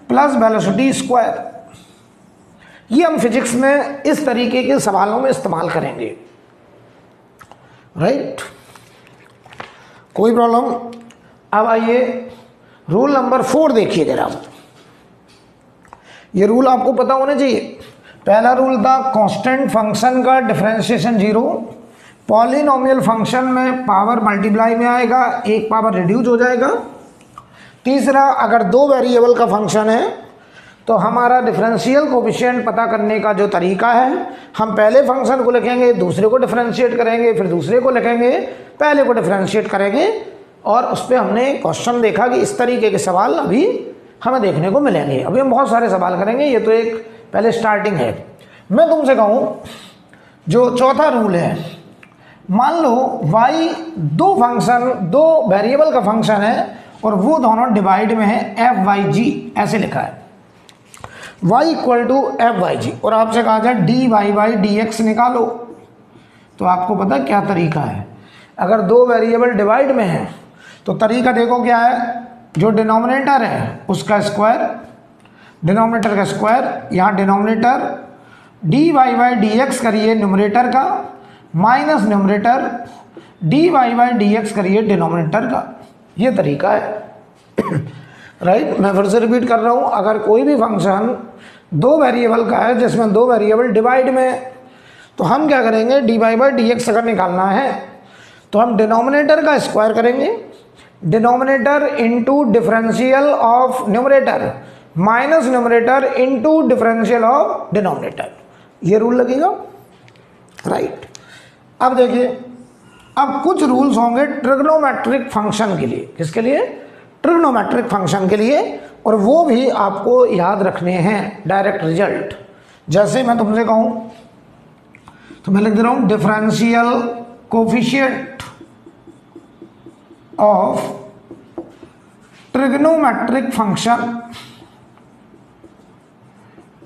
plus velocity square. ये हम फिजिक्स में इस तरीके के सवालों में इस्तेमाल करेंगे, राइट। कोई प्रॉब्लम। अब आइए रूल नंबर 4 देखिए जरा। ये रूल आपको पता होने चाहिए। पहला रूल था कांस्टेंट फंक्शन का डिफरेंशिएशन 0, पॉलिनोमियल फंक्शन में पावर मल्टीप्लाई में आएगा, एक पावर रिड्यूस हो जाएगा। तीसरा, अगर दो वेरिएबल का फंक्शन है तो हमारा डिफरेंशियल कोफिशिएंट पता करने का जो तरीका है, हम पहले फंक्शन को लिखेंगे दूसरे को डिफरेंशिएट करेंगे, फिर दूसरे को लिखेंगे पहले को डिफरेंशिएट करेंगे। और उस पर हमने क्वेश्चन देखा कि इस तरीके के सवाल अभी हमें देखने को मिलेंगे। अभी हम बहुत सारे सवाल करेंगे, ये तो एक पहले स्टार्टिंग है। मैं तुमसे कहूँ जो चौथा रूल है, मान लो y दो वेरिएबल का फंक्शन है और वो दोनों डिवाइड में है एफ वाई जी, ऐसे लिखा है y equal to f y g, और आपसे कहा जाए d y by d x निकालो। तो आपको पता क्या तरीका है, अगर दो वेरिएबल डिवाइड में है तो तरीका देखो क्या है, जो डिनोमिनेटर है उसका स्क्वायर, डिनोमिनेटर का स्क्वायर, यहाँ denominator d y by d x करिए न्यूमरेटर का, minus numerator d y by d x करिए डिनोमिनेटर का। ये तरीका है राइट। मैं फिर से रिपीट कर रहा हूँ, अगर कोई भी फंक्शन दो वेरिएबल का है जिसमें दो वेरिएबल डिवाइड में, तो हम क्या करेंगे, d y by d x अगर निकालना है तो हम डिनोमिनेटर का स्क्वायर करेंगे, denominator into differential of numerator minus numerator into differential of denominator. ये रूल लगेगा, राइट। अब देखिए, अब कुछ रूल्स होंगे ट्रिग्नोमेट्रिक फंक्शन के लिए। किसके लिए? ट्रिग्नोमेट्रिक फंक्शन के लिए, और वो भी आपको याद रखने हैं डायरेक्ट रिजल्ट। जैसे मैं तुमसे कहूँ तो मैं लिख दे रहा हूँ differential coefficient of trigonometric function,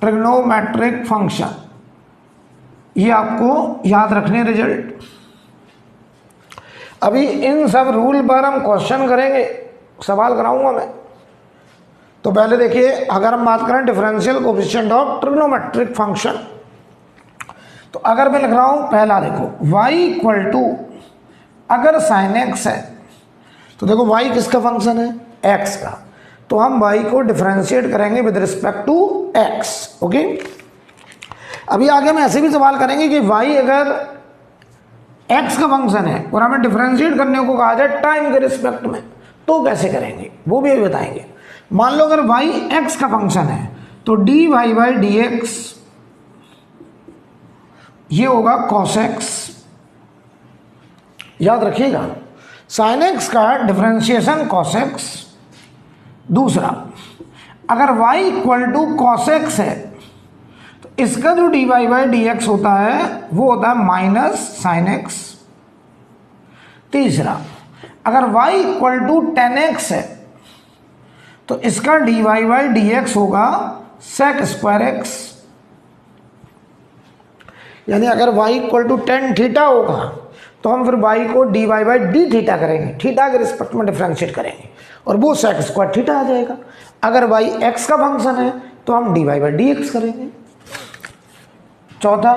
trigonometric function, ये आपको याद रखने रिजल्ट। अभी इन सब रूल पर हम क्वेश्चन करेंगे, सवाल कराऊंगा मैं। तो पहले देखिए, अगर हम बात करें differential coefficient of trigonometric function, तो अगर मैं लिख रहा हूं, पहला देखो y इक्वल टू, अगर sin x है तो देखो y किसका फंक्शन है, x का, तो हम y को डिफरेंशिएट करेंगे with respect to x। Okay, अभी आगे हम ऐसे भी सवाल करेंगे कि y अगर x का फंक्शन है और हमें डिफरेंशिएट करने को कहा जाए टाइम के रिस्पेक्ट में, तो कैसे करेंगे वो भी अभी बताएंगे। मान लो अगर y x का फंक्शन है तो dy बाई dx ये होगा cos x, याद रखिएगा sin x का डिफरेंशिएशन cos x। दूसरा, अगर y equal to cos x है तो इसका जो dy बाई dx होता है वो होता है माइनस sin x। तीसरा, अगर y equal to tan x है तो इसका dy बाई dx होगा sec स्क्वायर x। यानी अगर y equal to tan theta होगा तो हम फिर y को dy बाई d थीटा करेंगे, थीटा के रिस्पेक्ट में डिफरेंशिएट करेंगे और वो sec स्क्वायर थीटा आ जाएगा। अगर y x का फंक्शन है तो हम dy बाई dx करेंगे। चौथा,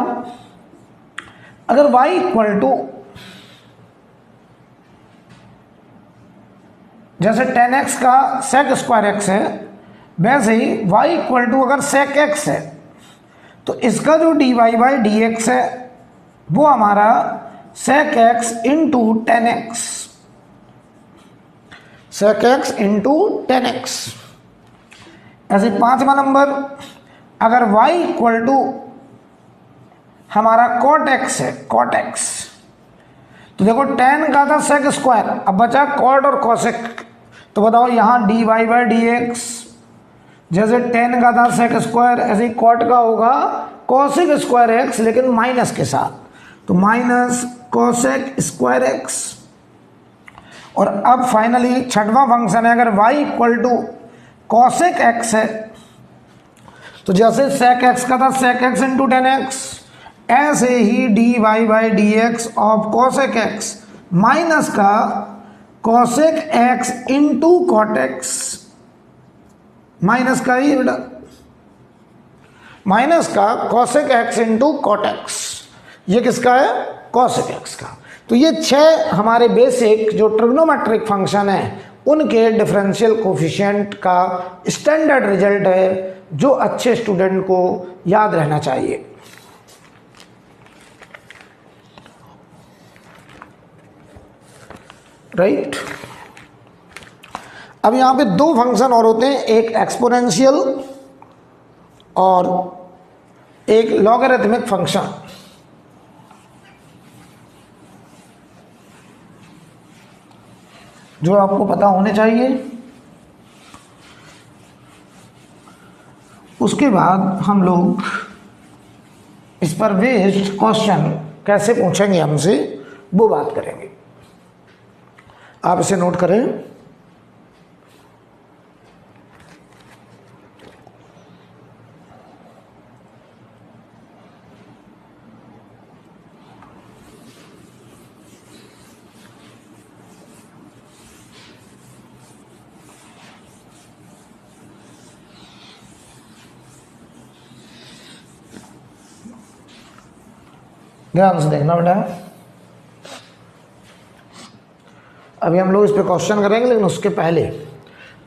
अगर y इक्वल टू जैसे tan x का sec स्क्वायर x है वैसे ही y इक्वल टू अगर sec x है तो इसका जो dy बाई dx है वो हमारा sec x into tan x, sec x into tan x। ऐसे 5वां नंबर, अगर y इक्वल टू हमारा cot x है, cot x, तो देखो tan का था sec स्क्वायर, अब बचा cot और cosec, तो बताओ यहाँ dy बाई dx जैसे tan का था sec स्क्वायर ऐसे ही cot का होगा cosec स्क्वायर x लेकिन माइनस के साथ, तो माइनस cosec स्क्वायर x। और अब फाइनली 6वां फंक्शन है, अगर y equal to cosec x है तो जैसे sec x का था sec x into tan x ऐसे ही dy by dx of cosec x minus का cosec x into cot x, minus का ही बेटा माइनस का cosec x into cot x, ये किसका है, cosec x का। तो ये 6 हमारे बेसिक जो ट्रिग्नोमेट्रिक फंक्शन है उनके डिफरेंशियल कोफिशिएंट का स्टैंडर्ड रिजल्ट है जो अच्छे स्टूडेंट को याद रहना चाहिए। राइट, अब यहाँ पे 2 फंक्शन और होते हैं, एक एक्सपोनेंशियल और एक लॉगरिथमिक फंक्शन। जो आपको पता होने चाहिए। उसके बाद हम लोग इस पर बेस्ड क्वेश्चन कैसे पूछेंगे हमसे वो बात करेंगे। आप इसे नोट करें। ध्यान से देखना बेटा। अभी हम लोग इस पे क्वेश्चन करेंगे, लेकिन उसके पहले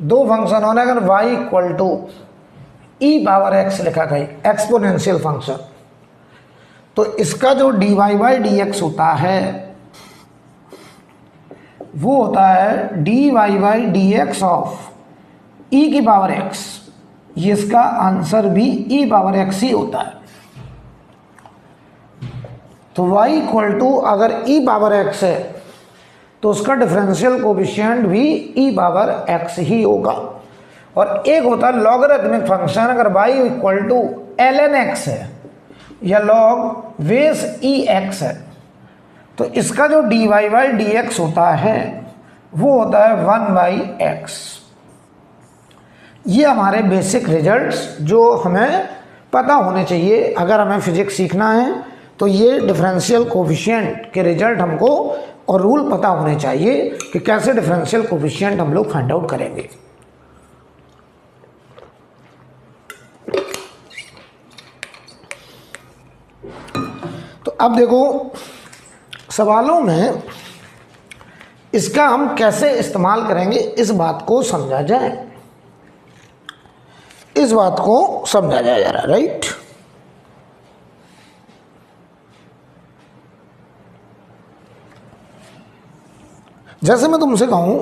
2 फंक्शन होने, अगर y equal to e power x लिखा गई एक्सपोनेंशियल फंक्शन, तो इसका जो dy बाई dx होता है वो होता है dy by dx of e की पावर x। ये इसका आंसर भी e पावर x ही होता है। तो y इक्वल टू अगर e पावर x है तो उसका डिफरेंशियल कोफिशिएंट भी e पावर x ही होगा। और एक होता है लॉगरिथमिक फंक्शन, अगर y equal to ln x है या log बेस ex है तो इसका जो dy बाई dx होता है वो होता है 1 बाई x। ये हमारे बेसिक रिजल्ट्स जो हमें पता होने चाहिए अगर हमें फिजिक्स सीखना है। तो ये डिफरेंशियल कोफिशिएंट के रिजल्ट हमको और रूल पता होने चाहिए कि कैसे डिफरेंशियल कोफिशिएंट हम लोग फाइंड आउट करेंगे। तो अब देखो सवालों में इसका हम कैसे इस्तेमाल करेंगे इस बात को समझा जाए, इस बात को समझा जाए जरा, राइट। जैसे मैं तुमसे कहूं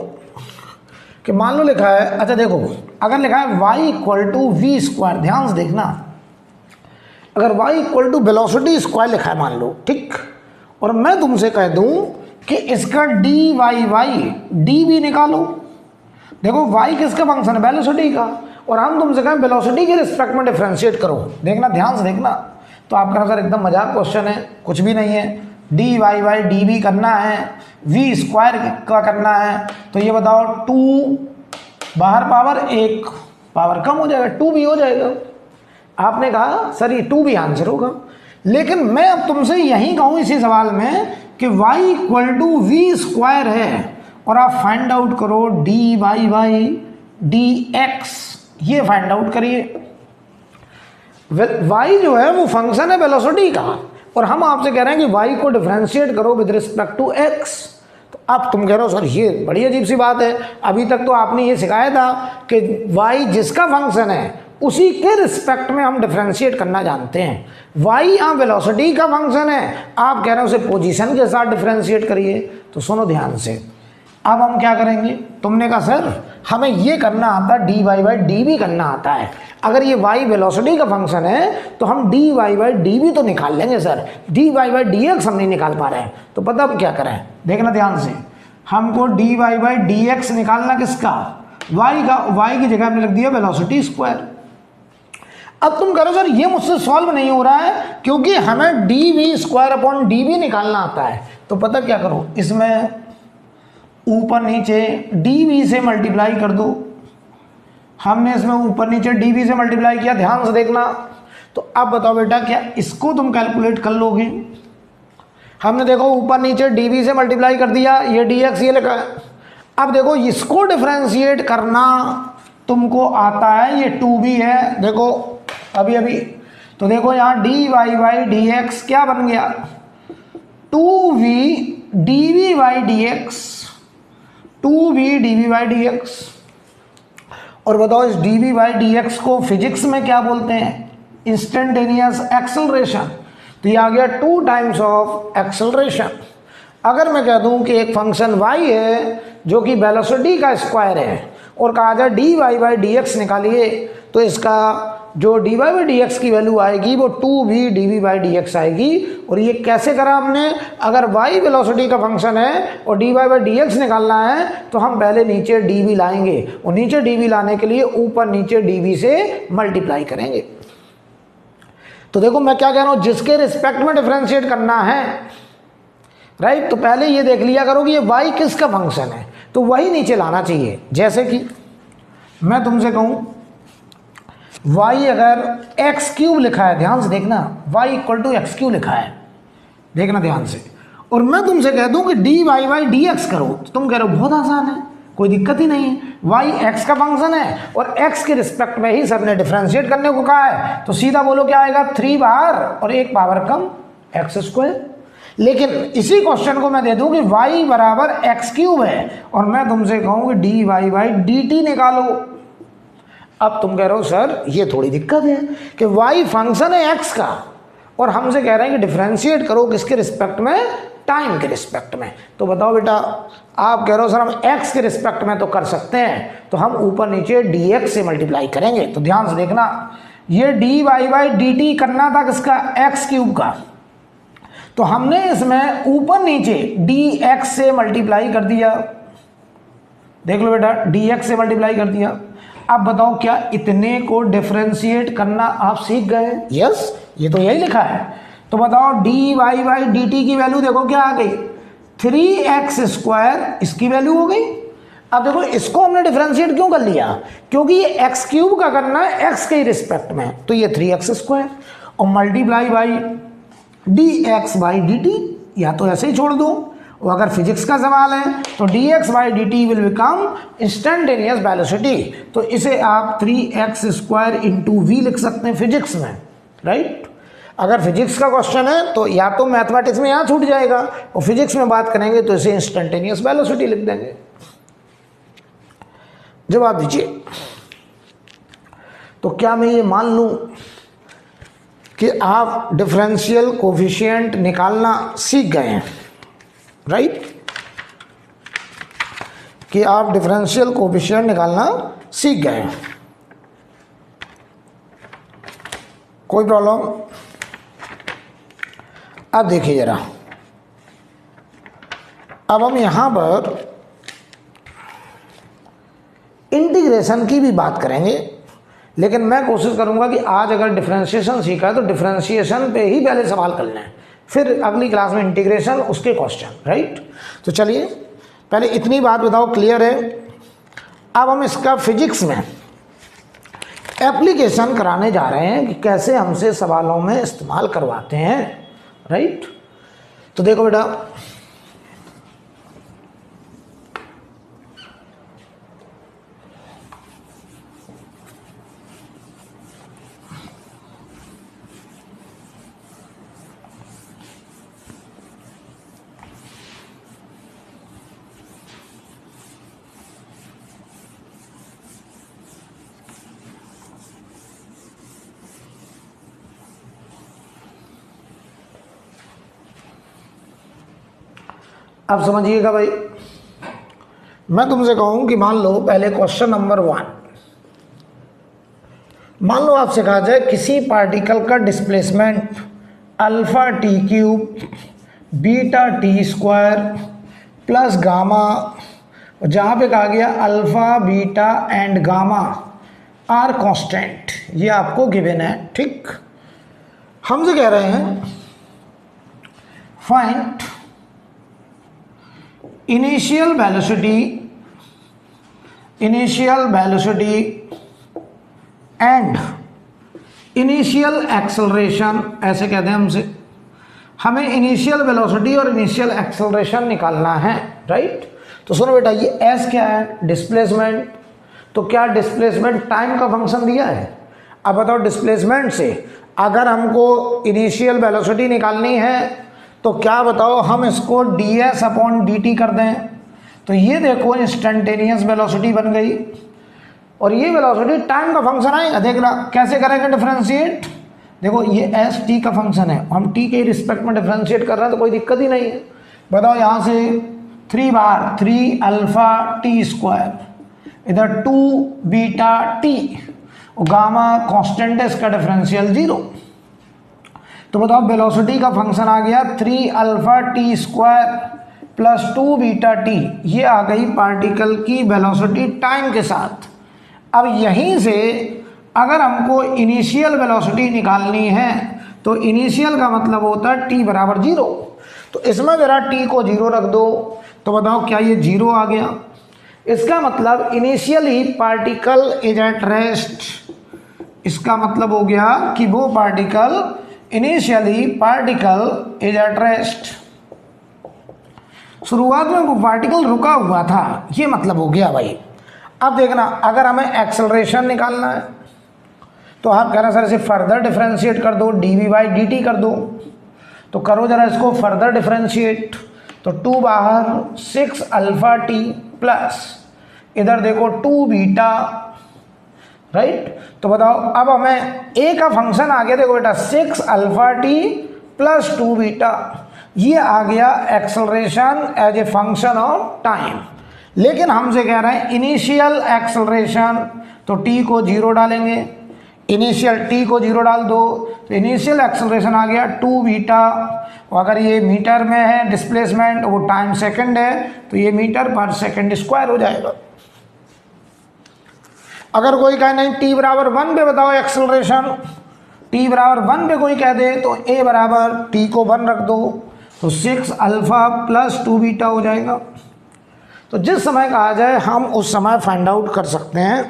कि मान लो लिखा है, अच्छा देखो, अगर लिखा है y equal to v square, ध्यान से देखना, अगर y equal to velocity square लिखा है मान लो, ठीक, और मैं तुमसे कह दूं कि इसका डी वाई वाई डी भी निकालो। देखो y किसका फंक्शन है, वेलोसिटी का, और हम तुमसे कहें वेलोसिटी के रिस्पेक्ट में डिफरेंशिएट करो, देखना ध्यान से देखना, तो आपका सर एकदम मजाक क्वेश्चन है, कुछ भी नहीं है, डी वाई वाई डी भी करना है, वी स्क्वायर का करना है, तो ये बताओ 2 बाहर पावर 1 पावर कम हो जाएगा, 2 भी हो जाएगा। आपने कहा सर ये 2 भी आंसर होगा, लेकिन मैं अब तुमसे यही कहूँ इसी सवाल में कि y equal to v square है, और आप फाइंड आउट करो d y y d x, ये फाइंड आउट करिए। y जो है वो फंक्शन है वेलोसिटी का, और हम आपसे कह रहे हैं कि y को डिफरेंशिएट करो विद रिस्पेक्ट टू x। तो अब तुम कह रहे हो सर ये बड़ी अजीब सी बात है, अभी तक तो आपने ये सिखाया था कि y जिसका फंक्शन है उसी के रिस्पेक्ट में हम डिफरेंशिएट करना जानते हैं। y यहाँ वेलोसिटी का फंक्शन है, आप कह रहे हो उसे पोजीशन के साथ डिफरेंशिएट करिए। तो सुनो ध्यान से, अब हम क्या करेंगे, तुमने कहा सर हमें ये करना आता है, डी वाई बाई डी भी करना आता है, अगर ये y वेलोसिटी का फंक्शन है तो हम डी वाई बाई डी भी तो निकाल लेंगे sir, d y by d x हम नहीं निकाल पा रहे हैं, तो पता अब क्या करें, देखना ध्यान से, हमको d y by d x निकालना किसका, y का, y की जगह हमने लिख दिया वेलोसिटी स्क्वायर। अब तुम करो सर ये मुझसे सॉल्व नहीं हो रहा है क्योंकि हमें d v square upon d v निकालना आता है, तो पता क्या करो, इसमें ऊपर नीचे डी वी से मल्टीप्लाई कर दो। हमने इसमें ऊपर नीचे डी वी से मल्टीप्लाई किया, ध्यान से देखना। तो अब बताओ बेटा क्या इसको तुम कैलकुलेट कर लोगे, हमने देखो ऊपर नीचे डी वी से मल्टीप्लाई कर दिया, ये डी एक्स ये लिखा है। अब देखो इसको डिफरेंशिएट करना तुमको आता है, ये 2b है, देखो अभी तो देखो यहाँ d y y d x क्या बन गया, 2v d v y d x, 2v d v y d x. और बताओ इस d v y d x को फिजिक्स में क्या बोलते हैं, इंस्टेंटेनियस एक्सेलरेशन। तो ये आ गया 2 टाइम्स ऑफ एक्सेलरेशन। अगर मैं कह दूं कि एक फंक्शन y है जो कि वेलोसिटी का स्क्वायर है और कहा जाए d y by d x निकालिए, तो इसका जो d y by d x की वैल्यू आएगी वो 2v d v by d x आएगी। और ये कैसे करा हमने, अगर y वेलोसिटी का फंक्शन है और d y by d x निकालना है तो हम पहले नीचे डी वी लाएंगे, और नीचे डी वी लाने के लिए ऊपर नीचे डी वी से मल्टीप्लाई करेंगे। तो देखो मैं क्या कह रहा हूँ, जिसके रिस्पेक्ट में डिफरेंशिएट करना है, राइट, तो पहले ये देख लिया करो कि ये y किसका फंक्शन है, तो वही नीचे लाना चाहिए। जैसे कि मैं तुमसे कहूँ y अगर एक्स क्यूब लिखा है, ध्यान से देखना, y equal to x cube लिखा है, देखना ध्यान से, और मैं तुमसे कह दूं कि d y y d x करो, तो तुम कह रहे हो बहुत आसान है, कोई दिक्कत ही नहीं है, y एक्स का फंक्शन है और x के रिस्पेक्ट में ही सबने डिफरेंशिएट करने को कहा है, तो सीधा बोलो क्या आएगा, 3 बाहर और 1 पावर कम एक्स स्क्वायर। लेकिन इसी क्वेश्चन को मैं दे दूं कि y बराबर एक्स क्यूब है और मैं तुमसे कहूँ कि d y y d t निकालो। अब तुम कह रहे हो सर ये थोड़ी दिक्कत है कि y फंक्शन है x का और हमसे कह रहे हैं कि डिफरेंशिएट करो किसके रिस्पेक्ट में, टाइम के रिस्पेक्ट में। तो बताओ बेटा, आप कह रहे हो सर हम x के रिस्पेक्ट में तो कर सकते हैं, तो हम ऊपर नीचे dx से मल्टीप्लाई करेंगे। तो ध्यान से देखना, ये d y by d t करना था किसका, एक्स क्यूब का, तो हमने इसमें ऊपर नीचे dx से मल्टीप्लाई कर दिया, देख लो बेटा dx से मल्टीप्लाई कर दिया। अब बताओ क्या इतने को डिफरेंशिएट करना आप सीख गए, यस, ये तो यही लिखा है। तो बताओ d y by d t की वैल्यू देखो क्या आ गई, 3x स्क्वायर, इसकी वैल्यू हो गई। अब देखो इसको हमने डिफरेंशिएट क्यों कर लिया, क्योंकि ये एक्स क्यूब का करना है x के रिस्पेक्ट में, तो ये 3x स्क्वायर और multiply by d x by d T, या तो ऐसे ही छोड़ दो, और अगर फिजिक्स का सवाल है तो D x by d T will become instantaneous velocity, तो इसे आप 3x स्क्वायर इंटू वी लिख सकते हैं फिजिक्स में, राइट। अगर फिजिक्स का क्वेश्चन है तो या तो मैथमेटिक्स में यहाँ छूट जाएगा, और फिजिक्स में बात करेंगे तो इसे इंस्टेंटेनियस वेलोसिटी लिख देंगे। जवाब दीजिए। तो क्या मैं ये मान लूँ कि आप डिफरेंशियल कोफिशिएंट निकालना सीख गए हैं, राइट? कि आप डिफरेंशियल कोफिशिएंट निकालना सीख गए हैं, कोई प्रॉब्लम? अब देखिए जरा, अब हम यहां पर इंटीग्रेशन की भी बात करेंगे, लेकिन मैं कोशिश करूंगा कि आज अगर डिफरेंशिएशन सीखा है तो डिफरेंशिएशन पे ही पहले सवाल करना है, फिर अगली क्लास में इंटीग्रेशन, उसके क्वेश्चन, राइट? तो चलिए पहले इतनी बात बताओ, क्लियर है? अब हम इसका फिजिक्स में एप्लीकेशन कराने जा रहे हैं कि कैसे हमसे सवालों में इस्तेमाल करवाते हैं, राइट? तो देखो बेटा, अब समझिएगा भाई, मैं तुमसे कहूं कि मान लो पहले क्वेश्चन नंबर 1, मान लो आपसे कहा जाए किसी पार्टिकल का displacement alpha t cube beta t square plus gamma, जहाँ पे कहा गया alpha beta and gamma are constant, ये आपको गिवन है, ठीक? हमसे कह रहे हैं find initial velocity and initial acceleration, ऐसे कहते हैं हमसे, हमें इनिशियल वेलोसिटी और इनिशियल एक्सेलरेशन निकालना है, राइट? तो सुनो बेटा, ये एस क्या है? डिस्प्लेसमेंट। तो क्या डिस्प्लेसमेंट टाइम का फंक्शन दिया है? अब बताओ, डिस्प्लेसमेंट से अगर हमको इनिशियल वेलोसिटी निकालनी है तो क्या बताओ, हम इसको ds अपॉन dt कर दें, तो ये देखो इंस्टेंटेनियस वेलोसिटी बन गई, और ये वेलोसिटी टाइम का फंक्शन आएगा। देखना कैसे करेंगे डिफरेंशिएट। देखो ये एस टी का फंक्शन है, हम टी के रिस्पेक्ट में डिफरेंशिएट कर रहे हैं तो कोई दिक्कत ही नहीं है। बताओ यहाँ से 3 बार 3 अल्फा टी स्क्वायर, इधर 2 बीटा टी, गामा कांस्टेंट है, इसका डिफरेंशियल 0। तो बताओ वेलोसिटी का फंक्शन आ गया 3 alpha T square plus 2 beta T, ये आ गई पार्टिकल की वेलोसिटी टाइम के साथ। अब यहीं से अगर हमको इनिशियल वेलोसिटी निकालनी है तो इनिशियल का मतलब होता है t बराबर 0, तो इसमें जरा t को 0 रख दो, तो बताओ क्या ये 0 आ गया? इसका मतलब initially particle is at rest, इसका मतलब हो गया कि वो particle initially particle is at rest, शुरुआत में वो पार्टिकल रुका हुआ था, ये मतलब हो गया भाई। अब देखना, अगर हमें एक्सेलरेशन निकालना है तो आप कह रहे हैं सर इसे फर्दर डिफरेंशिएट कर दो, dv बाई dt कर दो, तो करो जरा इसको फर्दर डिफरेंशिएट। तो 2 बाहर 6 अल्फा टी प्लस इधर देखो 2 बीटा, राइट? तो बताओ अब हमें a का फंक्शन आ गया, देखो बेटा 6 अल्फा टी प्लस 2 बीटा, ये आ गया acceleration as a function of time. लेकिन हमसे कह रहे हैं इनिशियल एक्सेलरेशन, तो t को 0 डालेंगे, इनिशियल t को 0 डाल दो, तो इनिशियल एक्सेलरेशन आ गया 2 बीटा, और अगर ये मीटर में है डिस्प्लेसमेंट, वो टाइम सेकंड है, तो ये मीटर पर सेकंड स्क्वायर हो जाएगा। अगर कोई कहे नहीं t बराबर 1 पे बताओ एक्सेलरेशन, t बराबर 1 पे कोई कह दे तो a बराबर t को 1 रख दो, तो 6 अल्फा प्लस 2 बीटा हो जाएगा। तो जिस समय कहा जाए हम उस समय फाइंड आउट कर सकते हैं,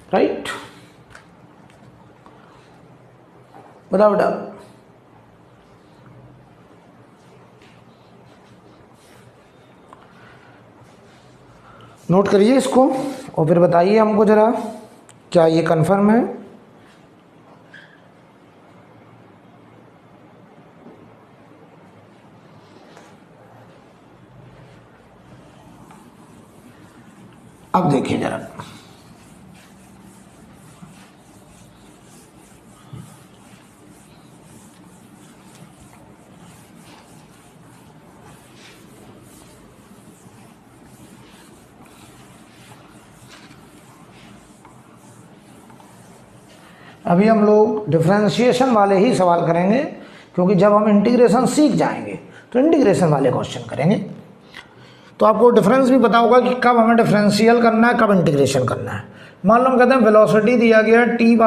राइट? बताओ बेटा, नोट करिए इसको और फिर बताइए हमको जरा क्या ये कंफर्म है। अब देखिए जरा, अभी हम लोग डिफरेंशिएशन वाले ही सवाल करेंगे, क्योंकि जब हम इंटीग्रेशन सीख जाएंगे तो इंटीग्रेशन वाले क्वेश्चन करेंगे। तो आपको डिफरेंस भी पता होगा कि कब हमें डिफरेंशियल करना है, कब इंटीग्रेशन करना है। मान लो हम कहते हैं वेलोसिटी दिया गया t⁴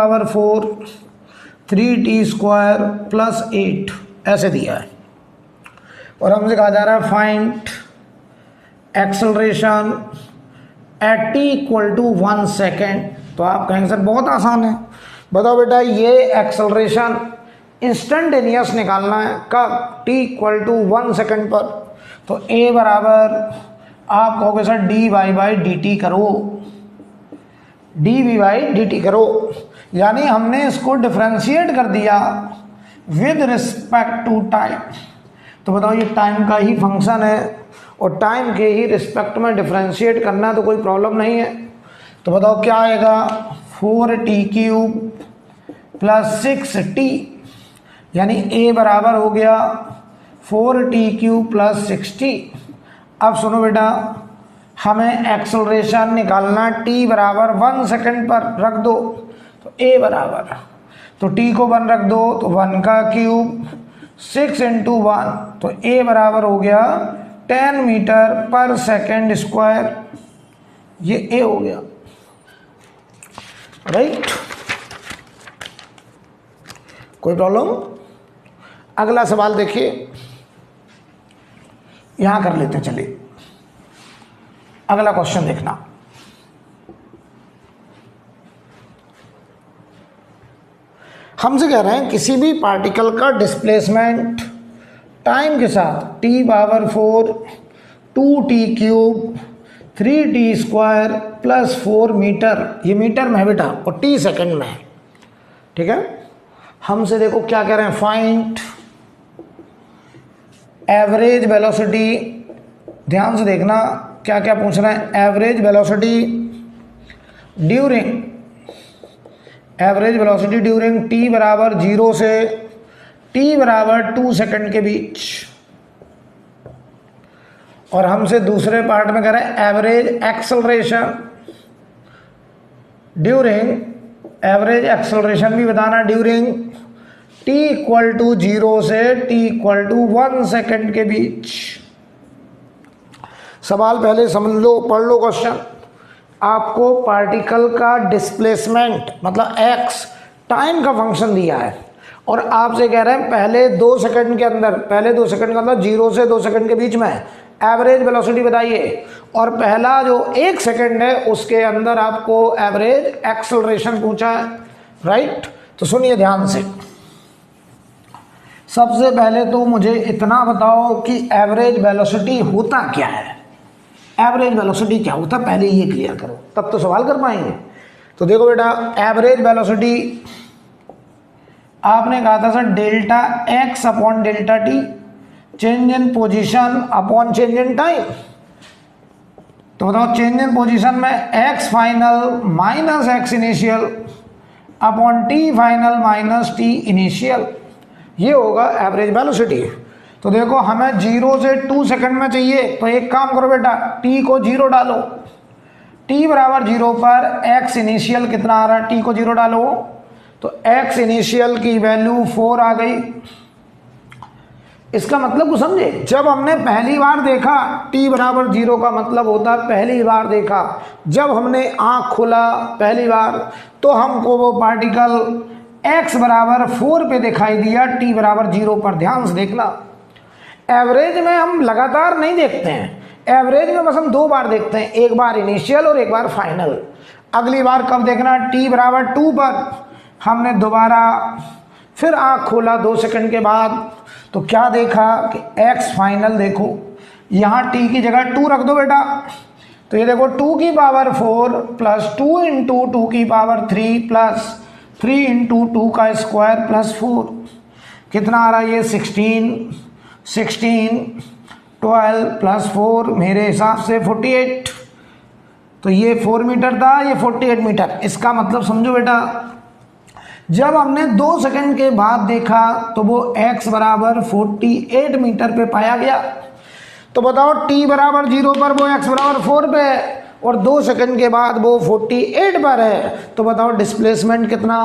3t² प्लस 8 ऐसे दिया है, और हमसे कहा जा रहा है find acceleration at t = 1 second. तो आप कहेंगे सर बहुत आसान है, बताओ बेटा ये एक्सेलरेशन इंस्टेंटेनियस निकालना है, कब? t = 1 सेकेंड पर। तो a बराबर आप कहोगे सर dy/dt करो, dv/dt करो, यानी हमने इसको डिफरेंशिएट कर दिया विद रिस्पेक्ट टू टाइम। तो बताओ ये टाइम का ही फंक्शन है और टाइम के ही रिस्पेक्ट में डिफरेंशिएट करना, तो कोई प्रॉब्लम नहीं है। तो बताओ क्या आएगा, 4t³ प्लस 6t, यानी a बराबर हो गया 4t³ प्लस 6t। अब सुनो बेटा, हमें एक्सेलरेशन निकालना t बराबर 1 सेकेंड पर रख दो, तो a बराबर, तो t को 1 रख दो तो 1 का क्यूब 6 × 1, तो a बराबर हो गया 10 मीटर पर सेकेंड स्क्वायर, ये a हो गया, राइट। कोई प्रॉब्लम? अगला सवाल देखिए, यहां कर लेते हैं, चलिए अगला क्वेश्चन देखना। हमसे कह रहे हैं किसी भी पार्टिकल का डिस्प्लेसमेंट टाइम के साथ t⁴ 2t³ 3t² plus 4 metre, ये मीटर में है बेटा और t सेकंड में है, ठीक है। हमसे देखो क्या कह रहे हैं, फाइंड एवरेज वेलोसिटी, ध्यान से देखना क्या क्या पूछ रहे हैं। एवरेज वेलोसिटी ड्यूरिंग t बराबर 0 से t बराबर 2 सेकंड के बीच, और हमसे दूसरे पार्ट में कह रहे हैं एवरेज एक्सेलरेशन भी बताना ड्यूरिंग t = 0 से t = 1 सेकंड के बीच। सवाल पहले समझ लो, पढ़ लो क्वेश्चन। आपको पार्टिकल का डिस्प्लेसमेंट मतलब x टाइम का फंक्शन दिया है, और आपसे कह रहे हैं पहले 2 सेकंड के अंदर, 0 से 2 सेकंड के बीच में एवरेज वेलोसिटी बताइए, और पहला जो 1 सेकंड है उसके अंदर आपको एवरेज एक्सेलरेशन पूछा है, राइट। तो सुनिए ध्यान से, सबसे पहले तो मुझे इतना बताओ कि एवरेज वेलोसिटी होता क्या है, एवरेज वेलोसिटी क्या होता है, पहले ये क्लियर करो, तब तो सवाल कर पाएंगे। तो देखो बेटा, एवरेज वेलोसिटी आपने कहा था sir delta x upon delta t, change in position upon change in time. तो बताओ चेंज इन पोजीशन में x final minus x initial upon t final minus t initial, ये होगा एवरेज वेलोसिटी। तो देखो हमें 0 से 2 सेकंड में चाहिए, तो एक काम करो बेटा, t को 0 डालो, t बराबर 0 पर x इनिशियल कितना आ रहा है, t को 0 डालो तो x इनिशियल की वैल्यू 4 आ गई। इसका मतलब को समझे, जब हमने पहली बार देखा t बराबर 0 का मतलब होता है पहली बार देखा, जब हमने आंख खोला पहली बार तो हमको वो पार्टिकल x बराबर 4 पे दिखाई दिया, t बराबर 0 पर। ध्यान से देखना, एवरेज में हम लगातार नहीं देखते हैं, एवरेज में बस हम 2 बार देखते हैं, एक बार इनिशियल और एक बार फाइनल। अगली बार कब देखना, t बराबर 2 पर हमने दोबारा फिर आँख खोला 2 सेकंड के बाद, तो क्या देखा कि x फाइनल, देखो यहाँ t की जगह 2 रख दो बेटा, तो ये देखो 2 की पावर 4 प्लस 2 × 2 की पावर 3 प्लस 3 × 2 का स्क्वायर प्लस 4, कितना आ रहा है ये 16 12 प्लस 4 मेरे हिसाब से 48, तो ये 4 मीटर था, ये 48 मीटर। इसका मतलब समझो बेटा, जब हमने 2 सेकंड के बाद देखा तो वो x बराबर 48 मीटर पे पाया गया। तो बताओ t बराबर 0 पर वो x बराबर 4 पे है और 2 सेकंड के बाद वो 48 पर है, तो बताओ डिस्प्लेसमेंट कितना।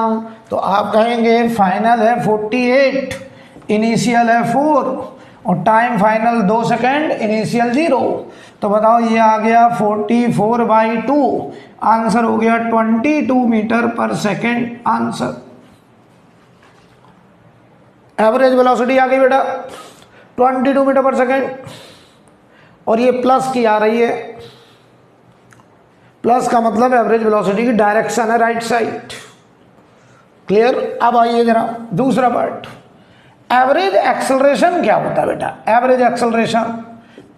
तो आप कहेंगे फाइनल है 48, इनिशियल है 4 और टाइम फाइनल 2 सेकंड, इनिशियल 0। तो बताओ ये आ गया 44/2, आंसर हो गया 22 मीटर पर सेकंड आंसर। एवरेज वेलोसिटी आ गई बेटा 22 मीटर पर सेकंड, और ये प्लस की आ रही है। प्लस का मतलब एवरेज वेलोसिटी की डायरेक्शन है राइट साइड। क्लियर। अब आइए जरा दूसरा पार्ट, एवरेज एक्सेलरेशन क्या होता है बेटा। Average acceleration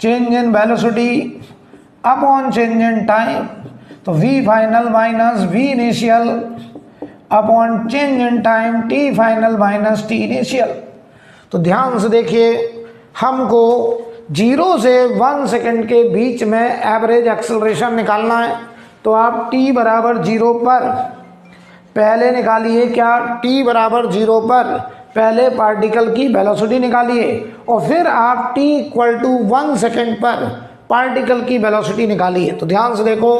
change in velocity upon change in time. तो v final minus v initial upon change in time t final minus t initial. तो ध्यान से देखिए, हमको 0 से 1 सेकंड के बीच में एवरेज एक्सेलरेशन निकालना है। तो आप t बराबर 0 पर पहले निकालिए, क्या t बराबर 0 पर पहले पार्टिकल की वेलोसिटी निकालिए और फिर आप t इक्वल टू 1 सेकेंड पर पार्टिकल की वेलोसिटी निकालिए। तो ध्यान से देखो,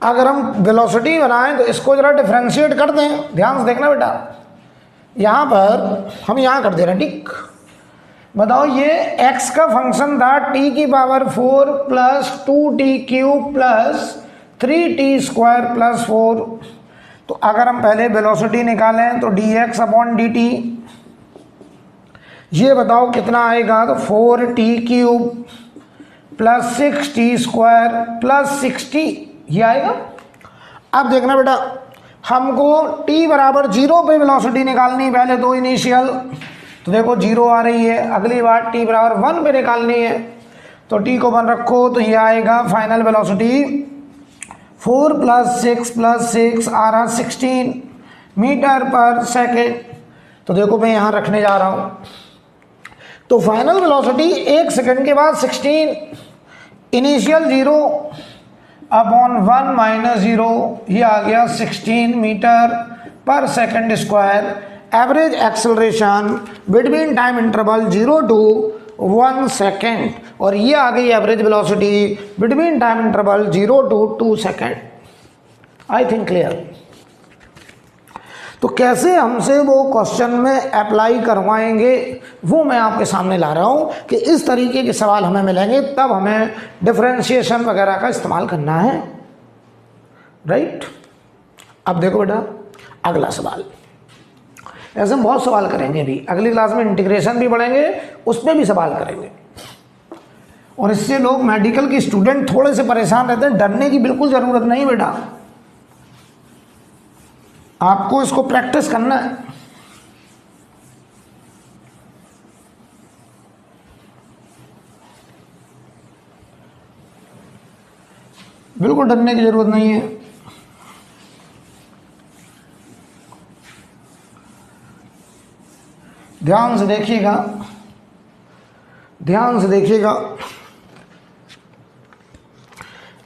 अगर हम वेलोसिटी बनाएं तो इसको जरा डिफरेंशिएट कर दें। ध्यान से देखना बेटा, यहाँ पर हम यहाँ कर दे रहे हैं, ठीक। बताओ ये x का फंक्शन था t की power 4 plus 2t cube plus 3t square plus 4। तो अगर हम पहले वेलोसिटी निकालें तो dx अपॉन dt, ये बताओ कितना आएगा। तो 4t cube plus 6t square plus 60 ये आएगा। अब देखना बेटा, हमको t बराबर 0 पे वेलोसिटी निकालनी है, पहले तो इनिशियल। तो देखो 0 आ रही है, अगली बार t बराबर 1 पे निकालनी है। तो t को 1 रखो, तो ये आएगा फाइनल वेलोसिटी 4 प्लस 6 प्लस 6 आ रहा 16 मीटर पर सेकेंड। तो देखो मैं यहाँ रखने जा रहा हूँ, तो फाइनल वेलोसिटी 1 सेकेंड के बाद 16, इनिशियल 0 अपॉन 1 माइनस 0, ये आ गया 16 मीटर पर second square. Average acceleration between time interval 0 to 1 second, और ये आ गई average velocity between time interval 0 to 2 second. I think clear. तो कैसे हमसे वो क्वेश्चन में अप्लाई करवाएंगे वो मैं आपके सामने ला रहा हूँ कि इस तरीके के सवाल हमें मिलेंगे, तब हमें डिफरेंशिएशन वगैरह का इस्तेमाल करना है, राइट। अब देखो बेटा अगला सवाल, ऐसे हम बहुत सवाल करेंगे। अभी अगली क्लास में इंटीग्रेशन भी पढ़ेंगे, उस पर भी सवाल करेंगे। और इससे लोग मेडिकल के स्टूडेंट थोड़े से परेशान रहते हैं, डरने की बिल्कुल ज़रूरत नहीं बेटा, आपको इसको प्रैक्टिस करना है। बिल्कुल डरने की जरूरत नहीं है। ध्यान से देखिएगा, ध्यान से देखिएगा।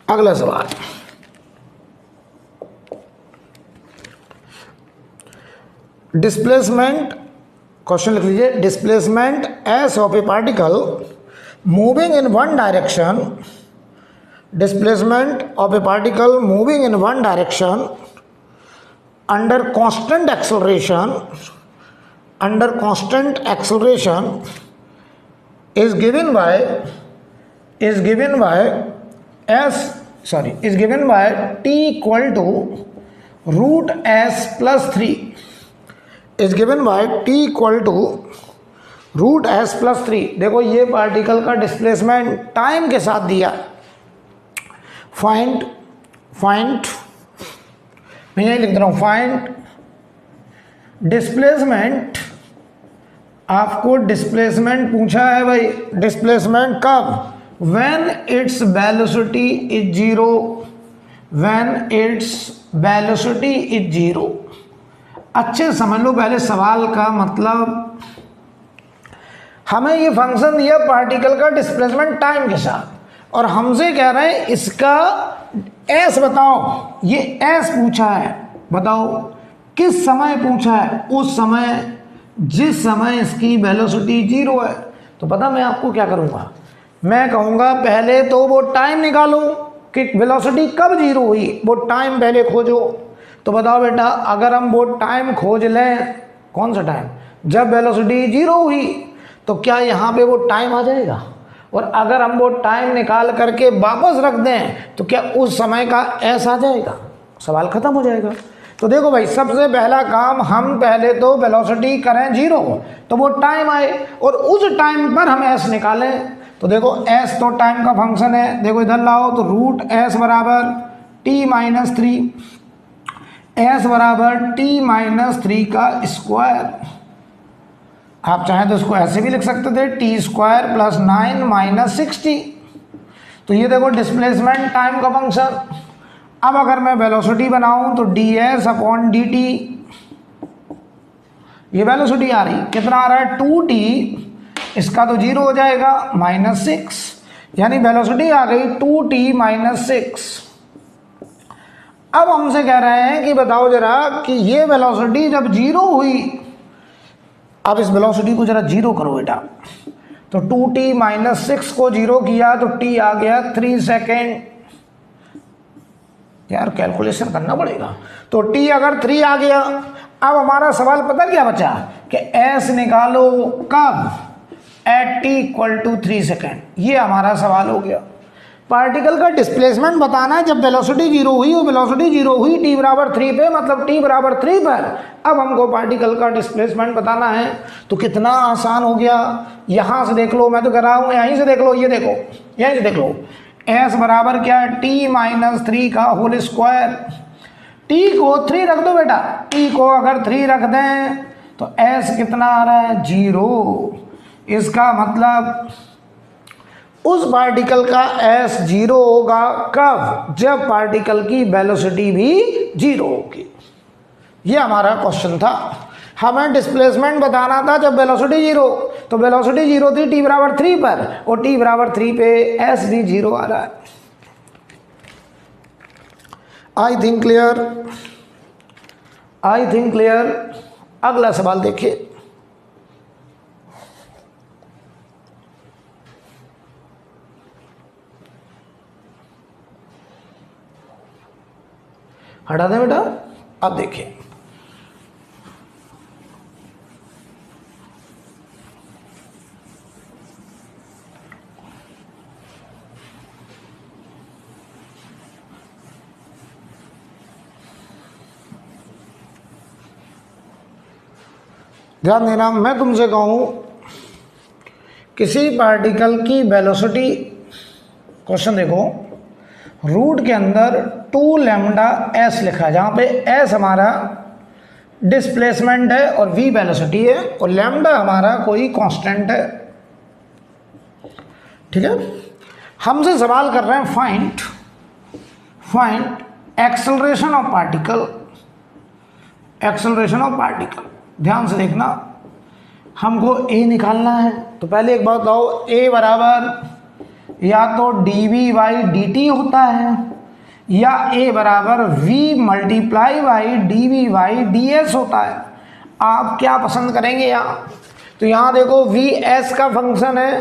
अगला सवाल, डिस्प्लेसमेंट, क्वेश्चन लिख लीजिए। Displacement S of A particle moving in one direction, displacement of A particle moving in one direction under constant acceleration, under constant acceleration is given by t equal to root s plus 3, is given by t equal to root s plus 3। देखो ये particle का displacement time के साथ दिया। Find मैं यही लिख रहा हूँ, फाइंड डिस्प्लेसमेंट। आपको डिस्प्लेसमेंट पूछा है भाई, डिस्प्लेसमेंट कब? When its velocity is 0, when its velocity is 0। अच्छे समझ लो पहले सवाल का मतलब। हमें ये फंक्शन दिया पार्टिकल का डिस्प्लेसमेंट टाइम के साथ, और हमसे कह रहे हैं इसका एस बताओ। ये एस पूछा है, बताओ किस समय पूछा है? उस समय जिस समय इसकी वेलोसिटी 0 है। तो पता मैं आपको क्या करूँगा, मैं कहूँगा पहले तो वो टाइम निकालो कि वेलोसिटी कब 0 हुई, वो टाइम पहले खोजो। तो बताओ बेटा, अगर हम वो टाइम खोज लें, कौन सा टाइम, जब वेलोसिटी 0 हुई, तो क्या यहाँ पे वो टाइम आ जाएगा? और अगर हम वो टाइम निकाल करके वापस रख दें तो क्या उस समय का एस आ जाएगा? सवाल खत्म हो जाएगा। तो देखो भाई, सबसे पहला काम, हम पहले तो वेलोसिटी करें 0, तो वो टाइम आए और उस टाइम पर हम एस निकालें। तो देखो एस तो टाइम का फंक्शन है, देखो इधर लाओ, तो रूट एस बराबर t-3, एस बराबर t-3 का स्क्वायर। आप चाहें तो इसको ऐसे भी लिख सकते थे, t² + 9 - 60। तो ये देखो डिस्प्लेसमेंट टाइम का फंक्शन। अब अगर मैं वेलोसिटी बनाऊं तो ds/dt, ये वेलोसिटी आ रही, कितना आ रहा है 2t, इसका तो 0 हो जाएगा -6, यानी वेलोसिटी आ गई 2t - 6। अब हमसे कह रहे हैं कि बताओ जरा कि ये वेलोसिटी जब 0 हुई, अब इस वेलोसिटी को जरा 0 करो बेटा, तो 2t - 6 को 0 किया तो t आ गया 3 सेकेंड। यार कैलकुलेशन करना पड़ेगा। तो t अगर 3 आ गया, अब हमारा सवाल पता क्या बचा कि s निकालो कब, एट t = 3 सेकेंड। ये हमारा सवाल हो गया। पार्टिकल का डिस्प्लेसमेंट बताना है जब वेलोसिटी 0 हुई, वो वेलोसिटी 0 हुई t बराबर 3 पे, मतलब t बराबर 3 पर अब हमको पार्टिकल का डिस्प्लेसमेंट बताना है। तो कितना आसान हो गया, यहाँ से देख लो, मैं तो कर रहा हूँ, यहीं से देख लो, ये देखो यहीं से देख लो, s बराबर क्या है t-3 का होल स्क्वायर। t को 3 रख दो बेटा, t को अगर 3 रख दें तो s कितना आ रहा है 0। इसका मतलब उस पार्टिकल का s 0 होगा कब, जब पार्टिकल की वेलोसिटी भी 0 होगी। ये हमारा क्वेश्चन था। हमें डिस्प्लेसमेंट बताना था जब वेलोसिटी 0, तो वेलोसिटी 0 थी t बराबर 3 पर, और t बराबर 3 पे s भी 0 आ रहा है। आई थिंक क्लियर। अगला सवाल देखिए। हटा दें बेटा। अब देखिए, ध्यान देना, मैं तुमसे कहूं किसी पार्टिकल की वेलोसिटी, क्वेश्चन देखो, रूट के अंदर 2λs लिखा है, जहां पे s हमारा डिस्प्लेसमेंट है और v वेलोसिटी है और लैम्डा हमारा कोई कांस्टेंट है। ठीक है, हमसे सवाल कर रहे हैं फाइंड एक्सेलरेशन ऑफ पार्टिकल। ध्यान से देखना, हमको a निकालना है। तो पहले एक बात बताओ, a बराबर या तो dv/dt होता है, या a बराबर v × dv/ds होता है। आप क्या पसंद करेंगे यहाँ? तो यहाँ देखो vs का फंक्शन है,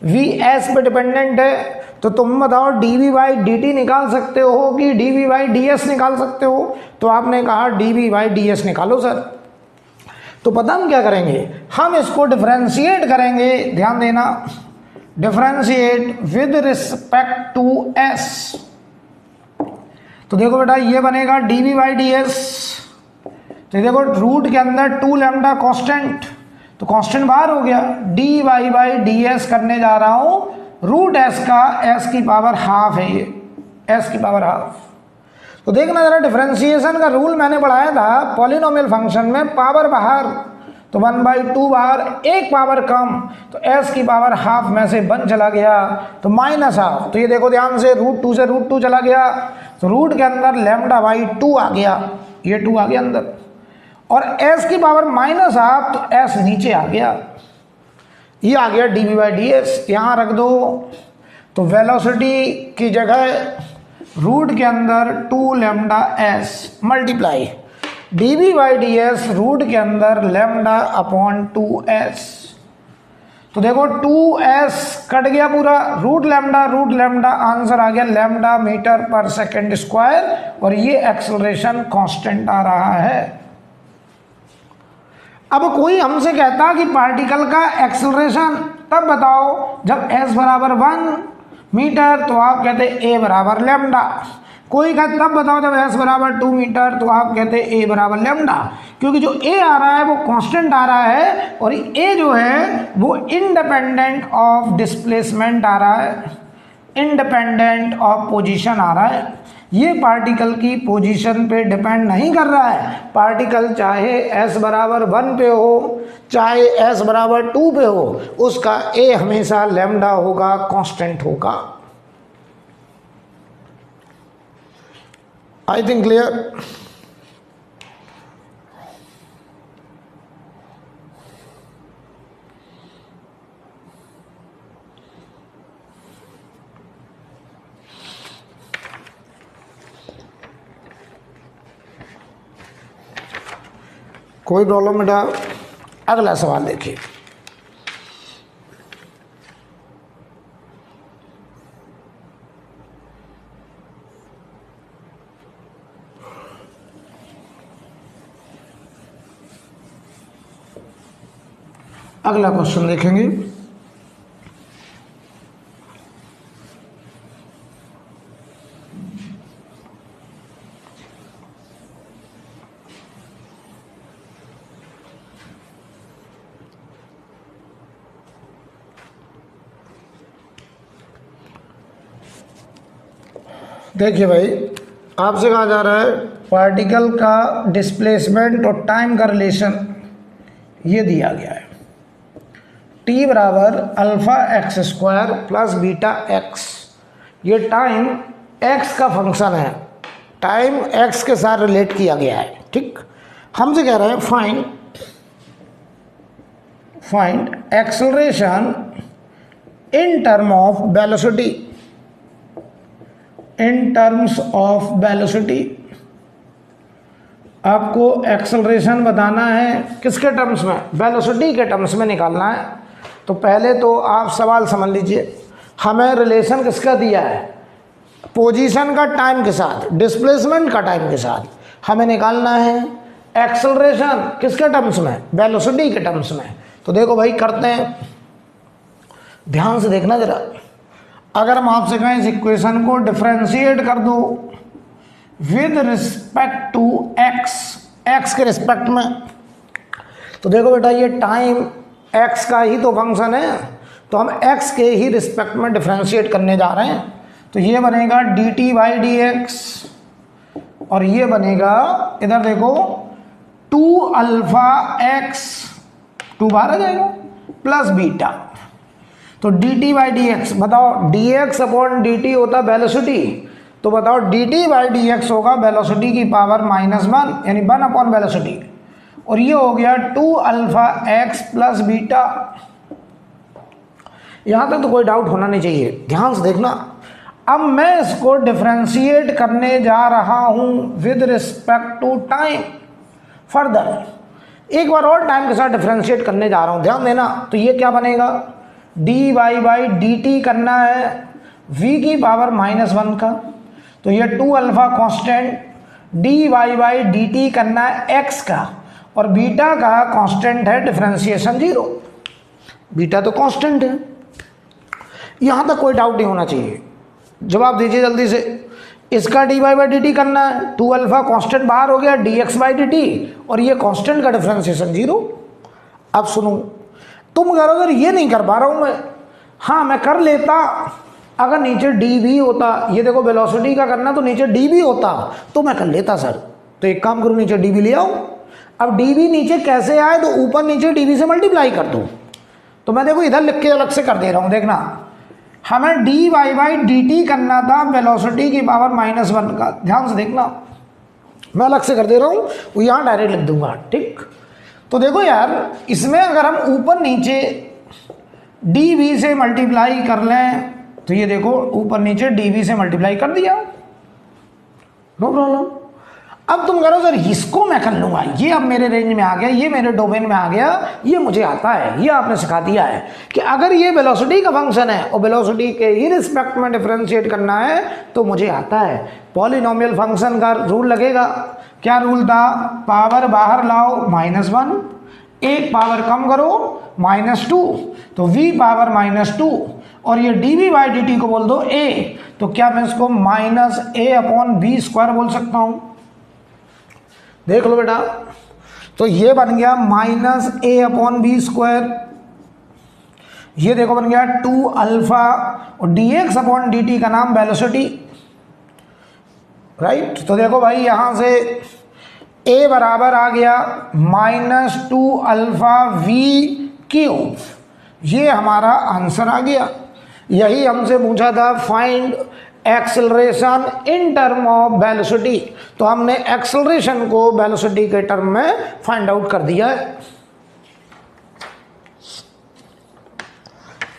vs पे डिपेंडेंट है, तो तुम बताओ dv/dt निकाल सकते हो कि dv/ds निकाल सकते हो? तो आपने कहा dv/ds निकालो सर। तो पता हम क्या करेंगे, हम इसको डिफरेंशिएट करेंगे। ध्यान देना, differentiate with respect to s। तो देखो बेटा, ये बनेगा dv/ds। तो देखो रूट के अंदर 2λ कांस्टेंट, तो कांस्टेंट बाहर हो गया, dy/ds करने जा रहा हूं रूट s का, s की पावर हाफ है ये, s की पावर हाफ। तो देखना जरा, डिफरेंशिएशन का रूल मैंने पढ़ाया था पॉलिनोमियल फंक्शन में, पावर बाहर, तो 1/2 बाहर, एक पावर कम, तो s की पावर हाफ में से 1 चला गया, तो -½ तो ये देखो ध्यान से, √2 से √2 चला गया, तो रूट के अंदर λ/2 आ गया, ये 2 आ गया अंदर, और s की पावर -½ तो s नीचे आ गया, ये आ गया dv/ds। यहाँ रख दो, तो वेलोसिटी की जगह रूट के अंदर 2 lambda S multiply dv/ds root के अंदर लैम्डा अपॉन 2s। तो देखो 2s कट गया पूरा, रूट लैम्डा, आंसर आ गया लैम्डा मीटर पर सेकेंड स्क्वायर, और ये एक्सेलरेशन कांस्टेंट आ रहा है। अब कोई हमसे कहता कि पार्टिकल का एक्सेलरेशन तब बताओ जब s बराबर 1 मीटर, तो आप कहते a बराबर लैम्डा। कोई कहता तब बताओ जब s बराबर 2 मीटर, तो आप कहते a बराबर लैम्डा, क्योंकि जो a आ रहा है वो कांस्टेंट आ रहा है, और a जो है वो इंडिपेंडेंट ऑफ डिस्प्लेसमेंट आ रहा है, इंडिपेंडेंट ऑफ पोजीशन आ रहा है। ये पार्टिकल की पोजीशन पे डिपेंड नहीं कर रहा है। पार्टिकल चाहे s बराबर 1 पे हो, चाहे s बराबर 2 पे हो, उसका a हमेशा लैम्डा होगा, कांस्टेंट होगा। आई थिंक क्लियर। कोई प्रॉब्लम बेटा? अगला सवाल देखिए। अगला क्वेश्चन देखेंगे। देखिए भाई, आपसे कहा जा रहा है पार्टिकल का डिस्प्लेसमेंट और टाइम का रिलेशन ये दिया गया है। t बराबर alpha x square plus beta x, ये टाइम x का फंक्शन है, टाइम x के साथ रिलेट किया गया है। ठीक, हमसे कह रहे हैं find acceleration in term of velocity, in terms of velocity. आपको एक्सेलरेशन बताना है किसके टर्म्स में? वेलोसिटी के टर्म्स में निकालना है। तो पहले तो आप सवाल समझ लीजिए, हमें रिलेशन किसका दिया है? पोजीशन का टाइम के साथ, डिस्प्लेसमेंट का टाइम के साथ हमें निकालना है एक्सेलरेशन किसके टर्म्स में? वेलोसिटी के टर्म्स में। तो देखो भाई करते हैं, ध्यान से देखना जरा। अगर हम आपसे कहें इस इक्वेशन को डिफरेंशिएट कर दो विद रिस्पेक्ट टू एक्स के रिस्पेक्ट में, तो देखो बेटा ये टाइम एक्स का ही तो फंक्शन है, तो हम एक्स के ही रिस्पेक्ट में डिफरेंशिएट करने जा रहे हैं। तो ये बनेगा dt/dx, और ये बनेगा इधर देखो 2 अल्फा एक्स, 2 बाहर आ जाएगा, प्लस बीटा। तो dt/dx बताओ, dx अपॉन dt होता वेलोसिटी, तो बताओ dt/dx होगा वेलोसिटी की पावर -1, यानी 1 अपॉन वेलोसिटी, और ये हो गया 2 अल्फा एक्स प्लस बीटा। यहां तक तो कोई डाउट होना नहीं चाहिए, ध्यान से देखना। अब मैं इसको डिफरेंशिएट करने जा रहा हूं with respect to time. Further एक बार और टाइम के साथ डिफरेंशिएट करने जा रहा हूं, ध्यान देना। तो ये क्या बनेगा? dy/dt करना है v की पावर -1 का, तो ये 2 अल्फा कांस्टेंट, dy/dt करना है x का, और बीटा का कांस्टेंट है डिफरेंशिएशन 0, बीटा तो कांस्टेंट है। यहां तक कोई डाउट नहीं होना चाहिए, जवाब दीजिए जल्दी से। इसका dy/dt करना है, 2 अल्फा कांस्टेंट बाहर हो गया, dx/dt, और ये कांस्टेंट का डिफरेंशिएशन 0। अब सुनो, तुम कह रहे हो ये नहीं कर पा रहा हूं मैं। हाँ मैं कर लेता अगर नीचे dv होता, ये देखो वेलोसिटी का करना, तो नीचे dv होता तो मैं कर लेता सर। तो एक काम करूं, नीचे dv ले आओ। अब dv नीचे कैसे आए? तो ऊपर नीचे dv से मल्टीप्लाई कर दो। तो मैं देखो इधर लिख के अलग से कर दे रहा हूं, देखना। हमें dy/dt करना था वेलोसिटी की पावर -1 का, ध्यान से देखना, मैं अलग से कर दे रहा हूं, वो यहां डायरेक्ट लिख दूंगा। ठीक, तो देखो यार, इसमें अगर हम ऊपर नीचे dv से मल्टीप्लाई कर लें तो ये देखो ऊपर नीचे dv से मल्टीप्लाई कर दिया, नो प्रॉब्लम। अब तुम करो सर इसको मैं कर लूंगा, ये अब मेरे रेंज में आ गया, ये मेरे डोमेन में आ गया, ये मुझे आता है, ये आपने सिखा दिया है कि अगर ये वेलोसिटी का फंक्शन है और वेलोसिटी के ही रिस्पेक्ट में डिफरेंशिएट करना है तो मुझे आता है। पॉलिनोमियल फंक्शन का रूल लगेगा। क्या रूल था? पावर बाहर लाओ -1, एक पावर कम करो -2, तो v पावर -2 और ये dv/dt को बोल दो a, तो क्या मैं इसको -a/v² बोल सकता हूं? देख लो बेटा, तो ये बन गया -a/v², ये देखो बन गया 2α और dx/dt का नाम वेलोसिटी, राइट। तो देखो भाई यहां से a बराबर आ गया -2αv³, ये हमारा आंसर आ गया। यही हमसे पूछा था find acceleration in term of velocity, तो हमने एक्सेलरेशन को वेलोसिटी के टर्म में फाइंड आउट कर दिया है।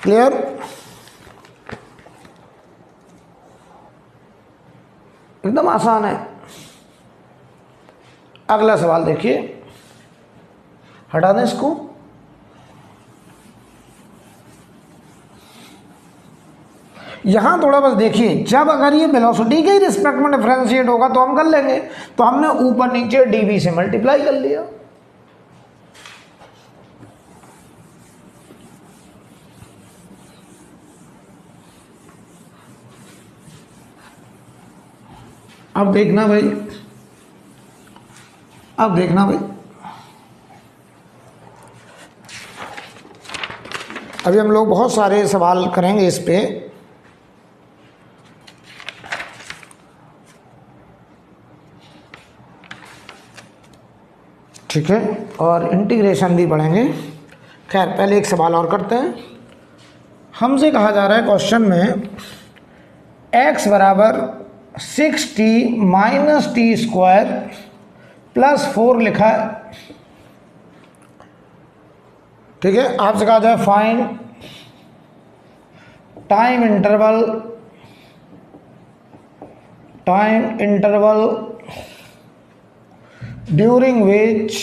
क्लियर? एकदम आसान है। अगला सवाल देखिए, हटा दें इसको। यहां थोड़ा बस देखिए, जब अगर ये वेलोसिटी के रिस्पेक्ट में डिफरेंशिएट होगा तो हम कर लेंगे, तो हमने ऊपर नीचे dv से मल्टीप्लाई कर लिया। अब देखना भाई, अब देखना भाई, अभी हम लोग बहुत सारे सवाल करेंगे इस पे। ठीक है, और इंटीग्रेशन भी पढ़ेंगे। खैर पहले एक सवाल और करते हैं। हमसे कहा जा रहा है क्वेश्चन में x बराबर 6t - t² + 4 लिखा है। ठीक है, आपसे कहा जाए find time interval during which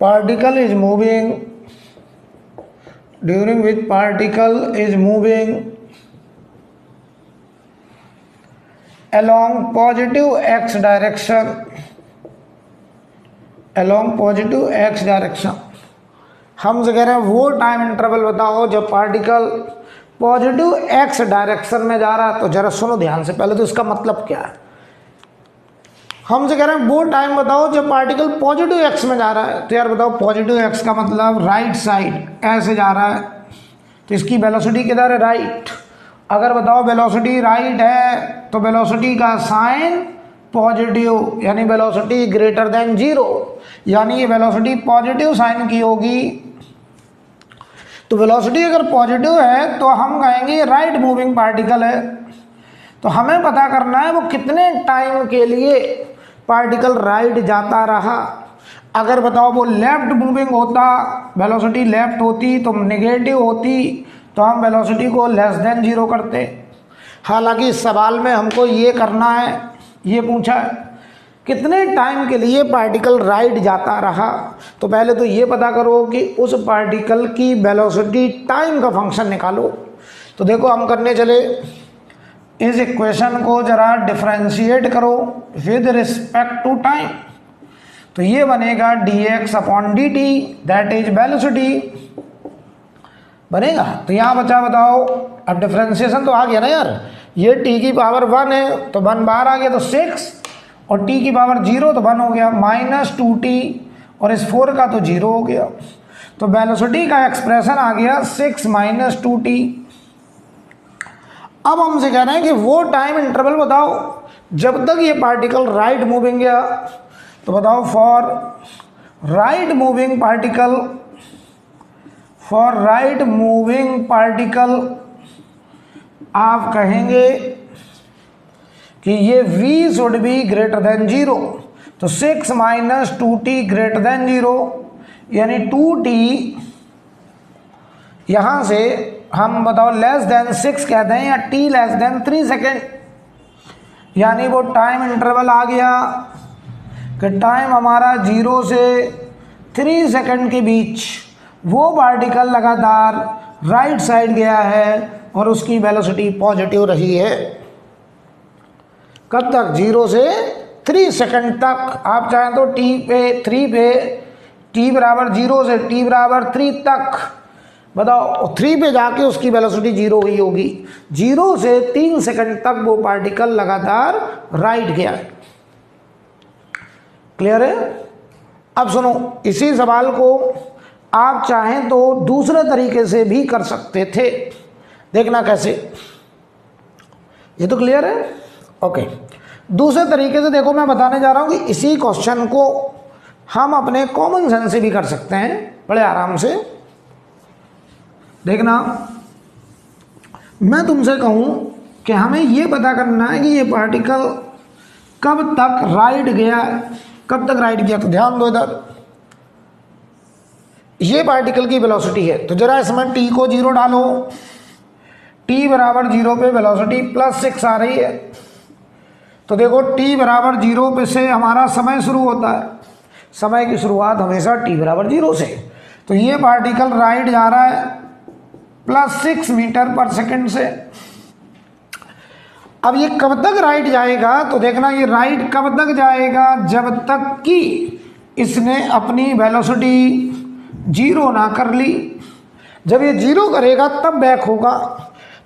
particle is moving along positive x direction, हमसे कह रहे हैं वो टाइम इंटरवल बताओ जब पार्टिकल पॉजिटिव x डायरेक्शन में जा रहा है। तो जरा सुनो ध्यान से, पहले तो इसका मतलब क्या है। हमसे कह रहे हैं वो टाइम बताओ जब पार्टिकल पॉजिटिव x में जा रहा है। तो यार बताओ पॉजिटिव x का मतलब राइट साइड ऐसे जा रहा है, तो इसकी वेलोसिटी किधर है? राइट। अगर बताओ वेलोसिटी राइट है तो वेलोसिटी का साइन पॉजिटिव, यानी वेलोसिटी ग्रेटर देन 0, यानी ये वेलोसिटी पॉजिटिव साइन की होगी। तो वेलोसिटी अगर पॉजिटिव है तो हम कहेंगे राइट मूविंग पार्टिकल है। तो हमें पता करना है वो कितने टाइम के लिए पार्टिकल राइट जाता रहा। अगर बताओ वो लेफ्ट मूविंग होता, वेलोसिटी लेफ्ट होती तो नेगेटिव होती, तो हम वेलोसिटी को लेस देन 0 करते। हालांकि इस सवाल में हमको ये करना है, ये पूछा है कितने टाइम के लिए पार्टिकल राइट जाता रहा। तो पहले तो ये पता करो कि उस पार्टिकल की वेलोसिटी टाइम का फंक्शन निकालो। तो देखो हम करने चले, इस इक्वेशन को जरा डिफरेंशिएट करो विद रिस्पेक्ट टू टाइम। तो ये बनेगा dx/dt दैट इज वेलोसिटी बनेगा। तो यहाँ बचा बताओ, अब डिफरेंशिएशन तो आ गया ना यार, ये t की पावर 1 है तो 1 बाहर आ गया तो 6, और t की पावर 0 तो 1 हो गया, -2t और इस 4 का तो 0 हो गया। तो वेलोसिटी का एक्सप्रेशन आ गया 6 - 2t। अब हमसे कह रहे हैं कि वो टाइम इंटरवल बताओ जब तक ये पार्टिकल राइट मूविंग गया। तो बताओ फॉर राइट मूविंग पार्टिकल आप कहेंगे कि ये v should be greater than 0। तो 6 - 2t ग्रेटर देन 0, यानी 2t यहाँ से हम बताओ लेस देन 6 कहते हैं या t लेस देन 3 सेकेंड, यानी वो टाइम इंटरवल आ गया कि टाइम हमारा 0 से 3 सेकेंड के बीच वो पार्टिकल लगातार राइट साइड गया है और उसकी वेलोसिटी पॉजिटिव रही है। कब तक? 0 से 3 सेकेंड तक। आप चाहें तो t पे t बराबर 0 से t बराबर 3 तक बताओ, 3 पे जाके उसकी वेलोसिटी 0 हुई होगी। 0 से 3 सेकेंड तक वो पार्टिकल लगातार राइट गया है। क्लियर है? अब सुनो, इसी सवाल को आप चाहें तो दूसरे तरीके से भी कर सकते थे, देखना कैसे। ये तो क्लियर है? ओके, दूसरे तरीके से देखो, मैं बताने जा रहा हूं कि इसी क्वेश्चन को हम अपने कॉमन सेंस से भी कर सकते हैं बड़े आराम से। देखना, मैं तुमसे कहूं कि हमें ये पता करना है कि ये पार्टिकल कब तक राइट गया, कब तक राइट गया। तो ध्यान दो, इधर ये पार्टिकल की वेलोसिटी है, तो जरा इसमें t को 0 डालो। t बराबर 0 पे वेलोसिटी +6 आ रही है। तो देखो t बराबर 0 पे से हमारा समय शुरू होता है, समय की शुरुआत हमेशा t बराबर 0 से। तो ये पार्टिकल राइट जा रहा है +6 मीटर पर सेकंड से। अब ये कब तक राइट जाएगा? तो देखना, ये राइट कब तक जाएगा? जब तक कि इसने अपनी वेलोसिटी 0 ना कर ली। जब ये 0 करेगा तब बैक होगा।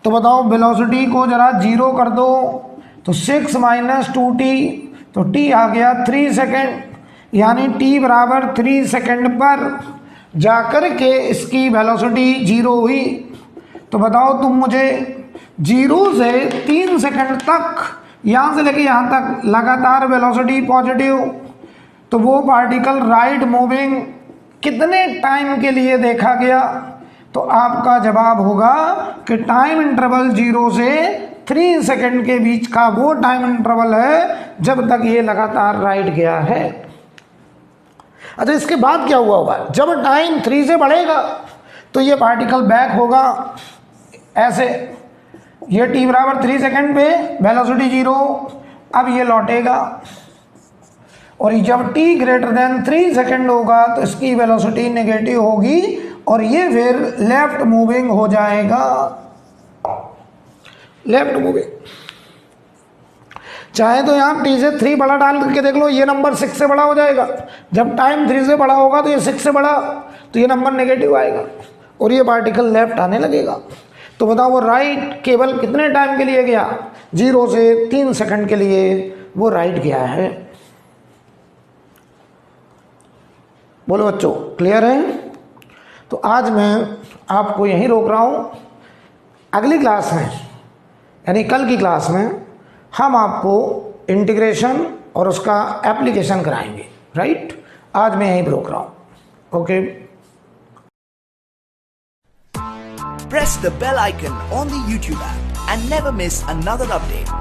तो बताओ, वेलोसिटी को जरा 0 कर दो, तो 6 - 2t, तो t आ गया 3 सेकेंड, यानी t बराबर 3 सेकेंड पर जाकर के इसकी वेलोसिटी 0 हुई। तो बताओ तुम मुझे 0 से 3 सेकेंड तक, यहाँ से लेके यहाँ तक लगातार वेलोसिटी पॉजिटिव, तो वो पार्टिकल राइट मूविंग कितने टाइम के लिए देखा गया? तो आपका जवाब होगा कि टाइम इंटरवल 0 से 3 सेकेंड के बीच का वो टाइम इंटरवल है जब तक ये लगातार राइट गया है। अच्छा, इसके बाद क्या हुआ होगा? जब टाइम 3 से बढ़ेगा तो ये पार्टिकल बैक होगा ऐसे, ये t बराबर 3 सेकेंड पे वेलोसिटी 0, अब ये लौटेगा, और जब t ग्रेटर देन 3 सेकेंड होगा तो इसकी वेलोसिटी नेगेटिव होगी और ये फिर लेफ्ट मूविंग हो जाएगा। लेफ्ट मूविंग, चाहे तो यहाँ t से 3 बड़ा डाल करके देख लो, ये नंबर 6 से बड़ा हो जाएगा। जब टाइम 3 से बड़ा होगा तो ये 6 से बड़ा, तो ये नंबर नेगेटिव आएगा और ये पार्टिकल लेफ्ट आने लगेगा। तो बताओ, वो राइट केवल कितने टाइम के लिए गया? 0 से 3 सेकंड के लिए वो राइट गया है। बोलो बच्चों, क्लियर है? तो आज मैं आपको यहीं रोक रहा हूँ। अगली क्लास में, यानी कल की क्लास में, हम आपको इंटीग्रेशन और उसका एप्लीकेशन कराएंगे। राइट? आज मैं यहीं रोक रहा हूँ। Okay. Press the bell icon on the YouTube app and never miss another update.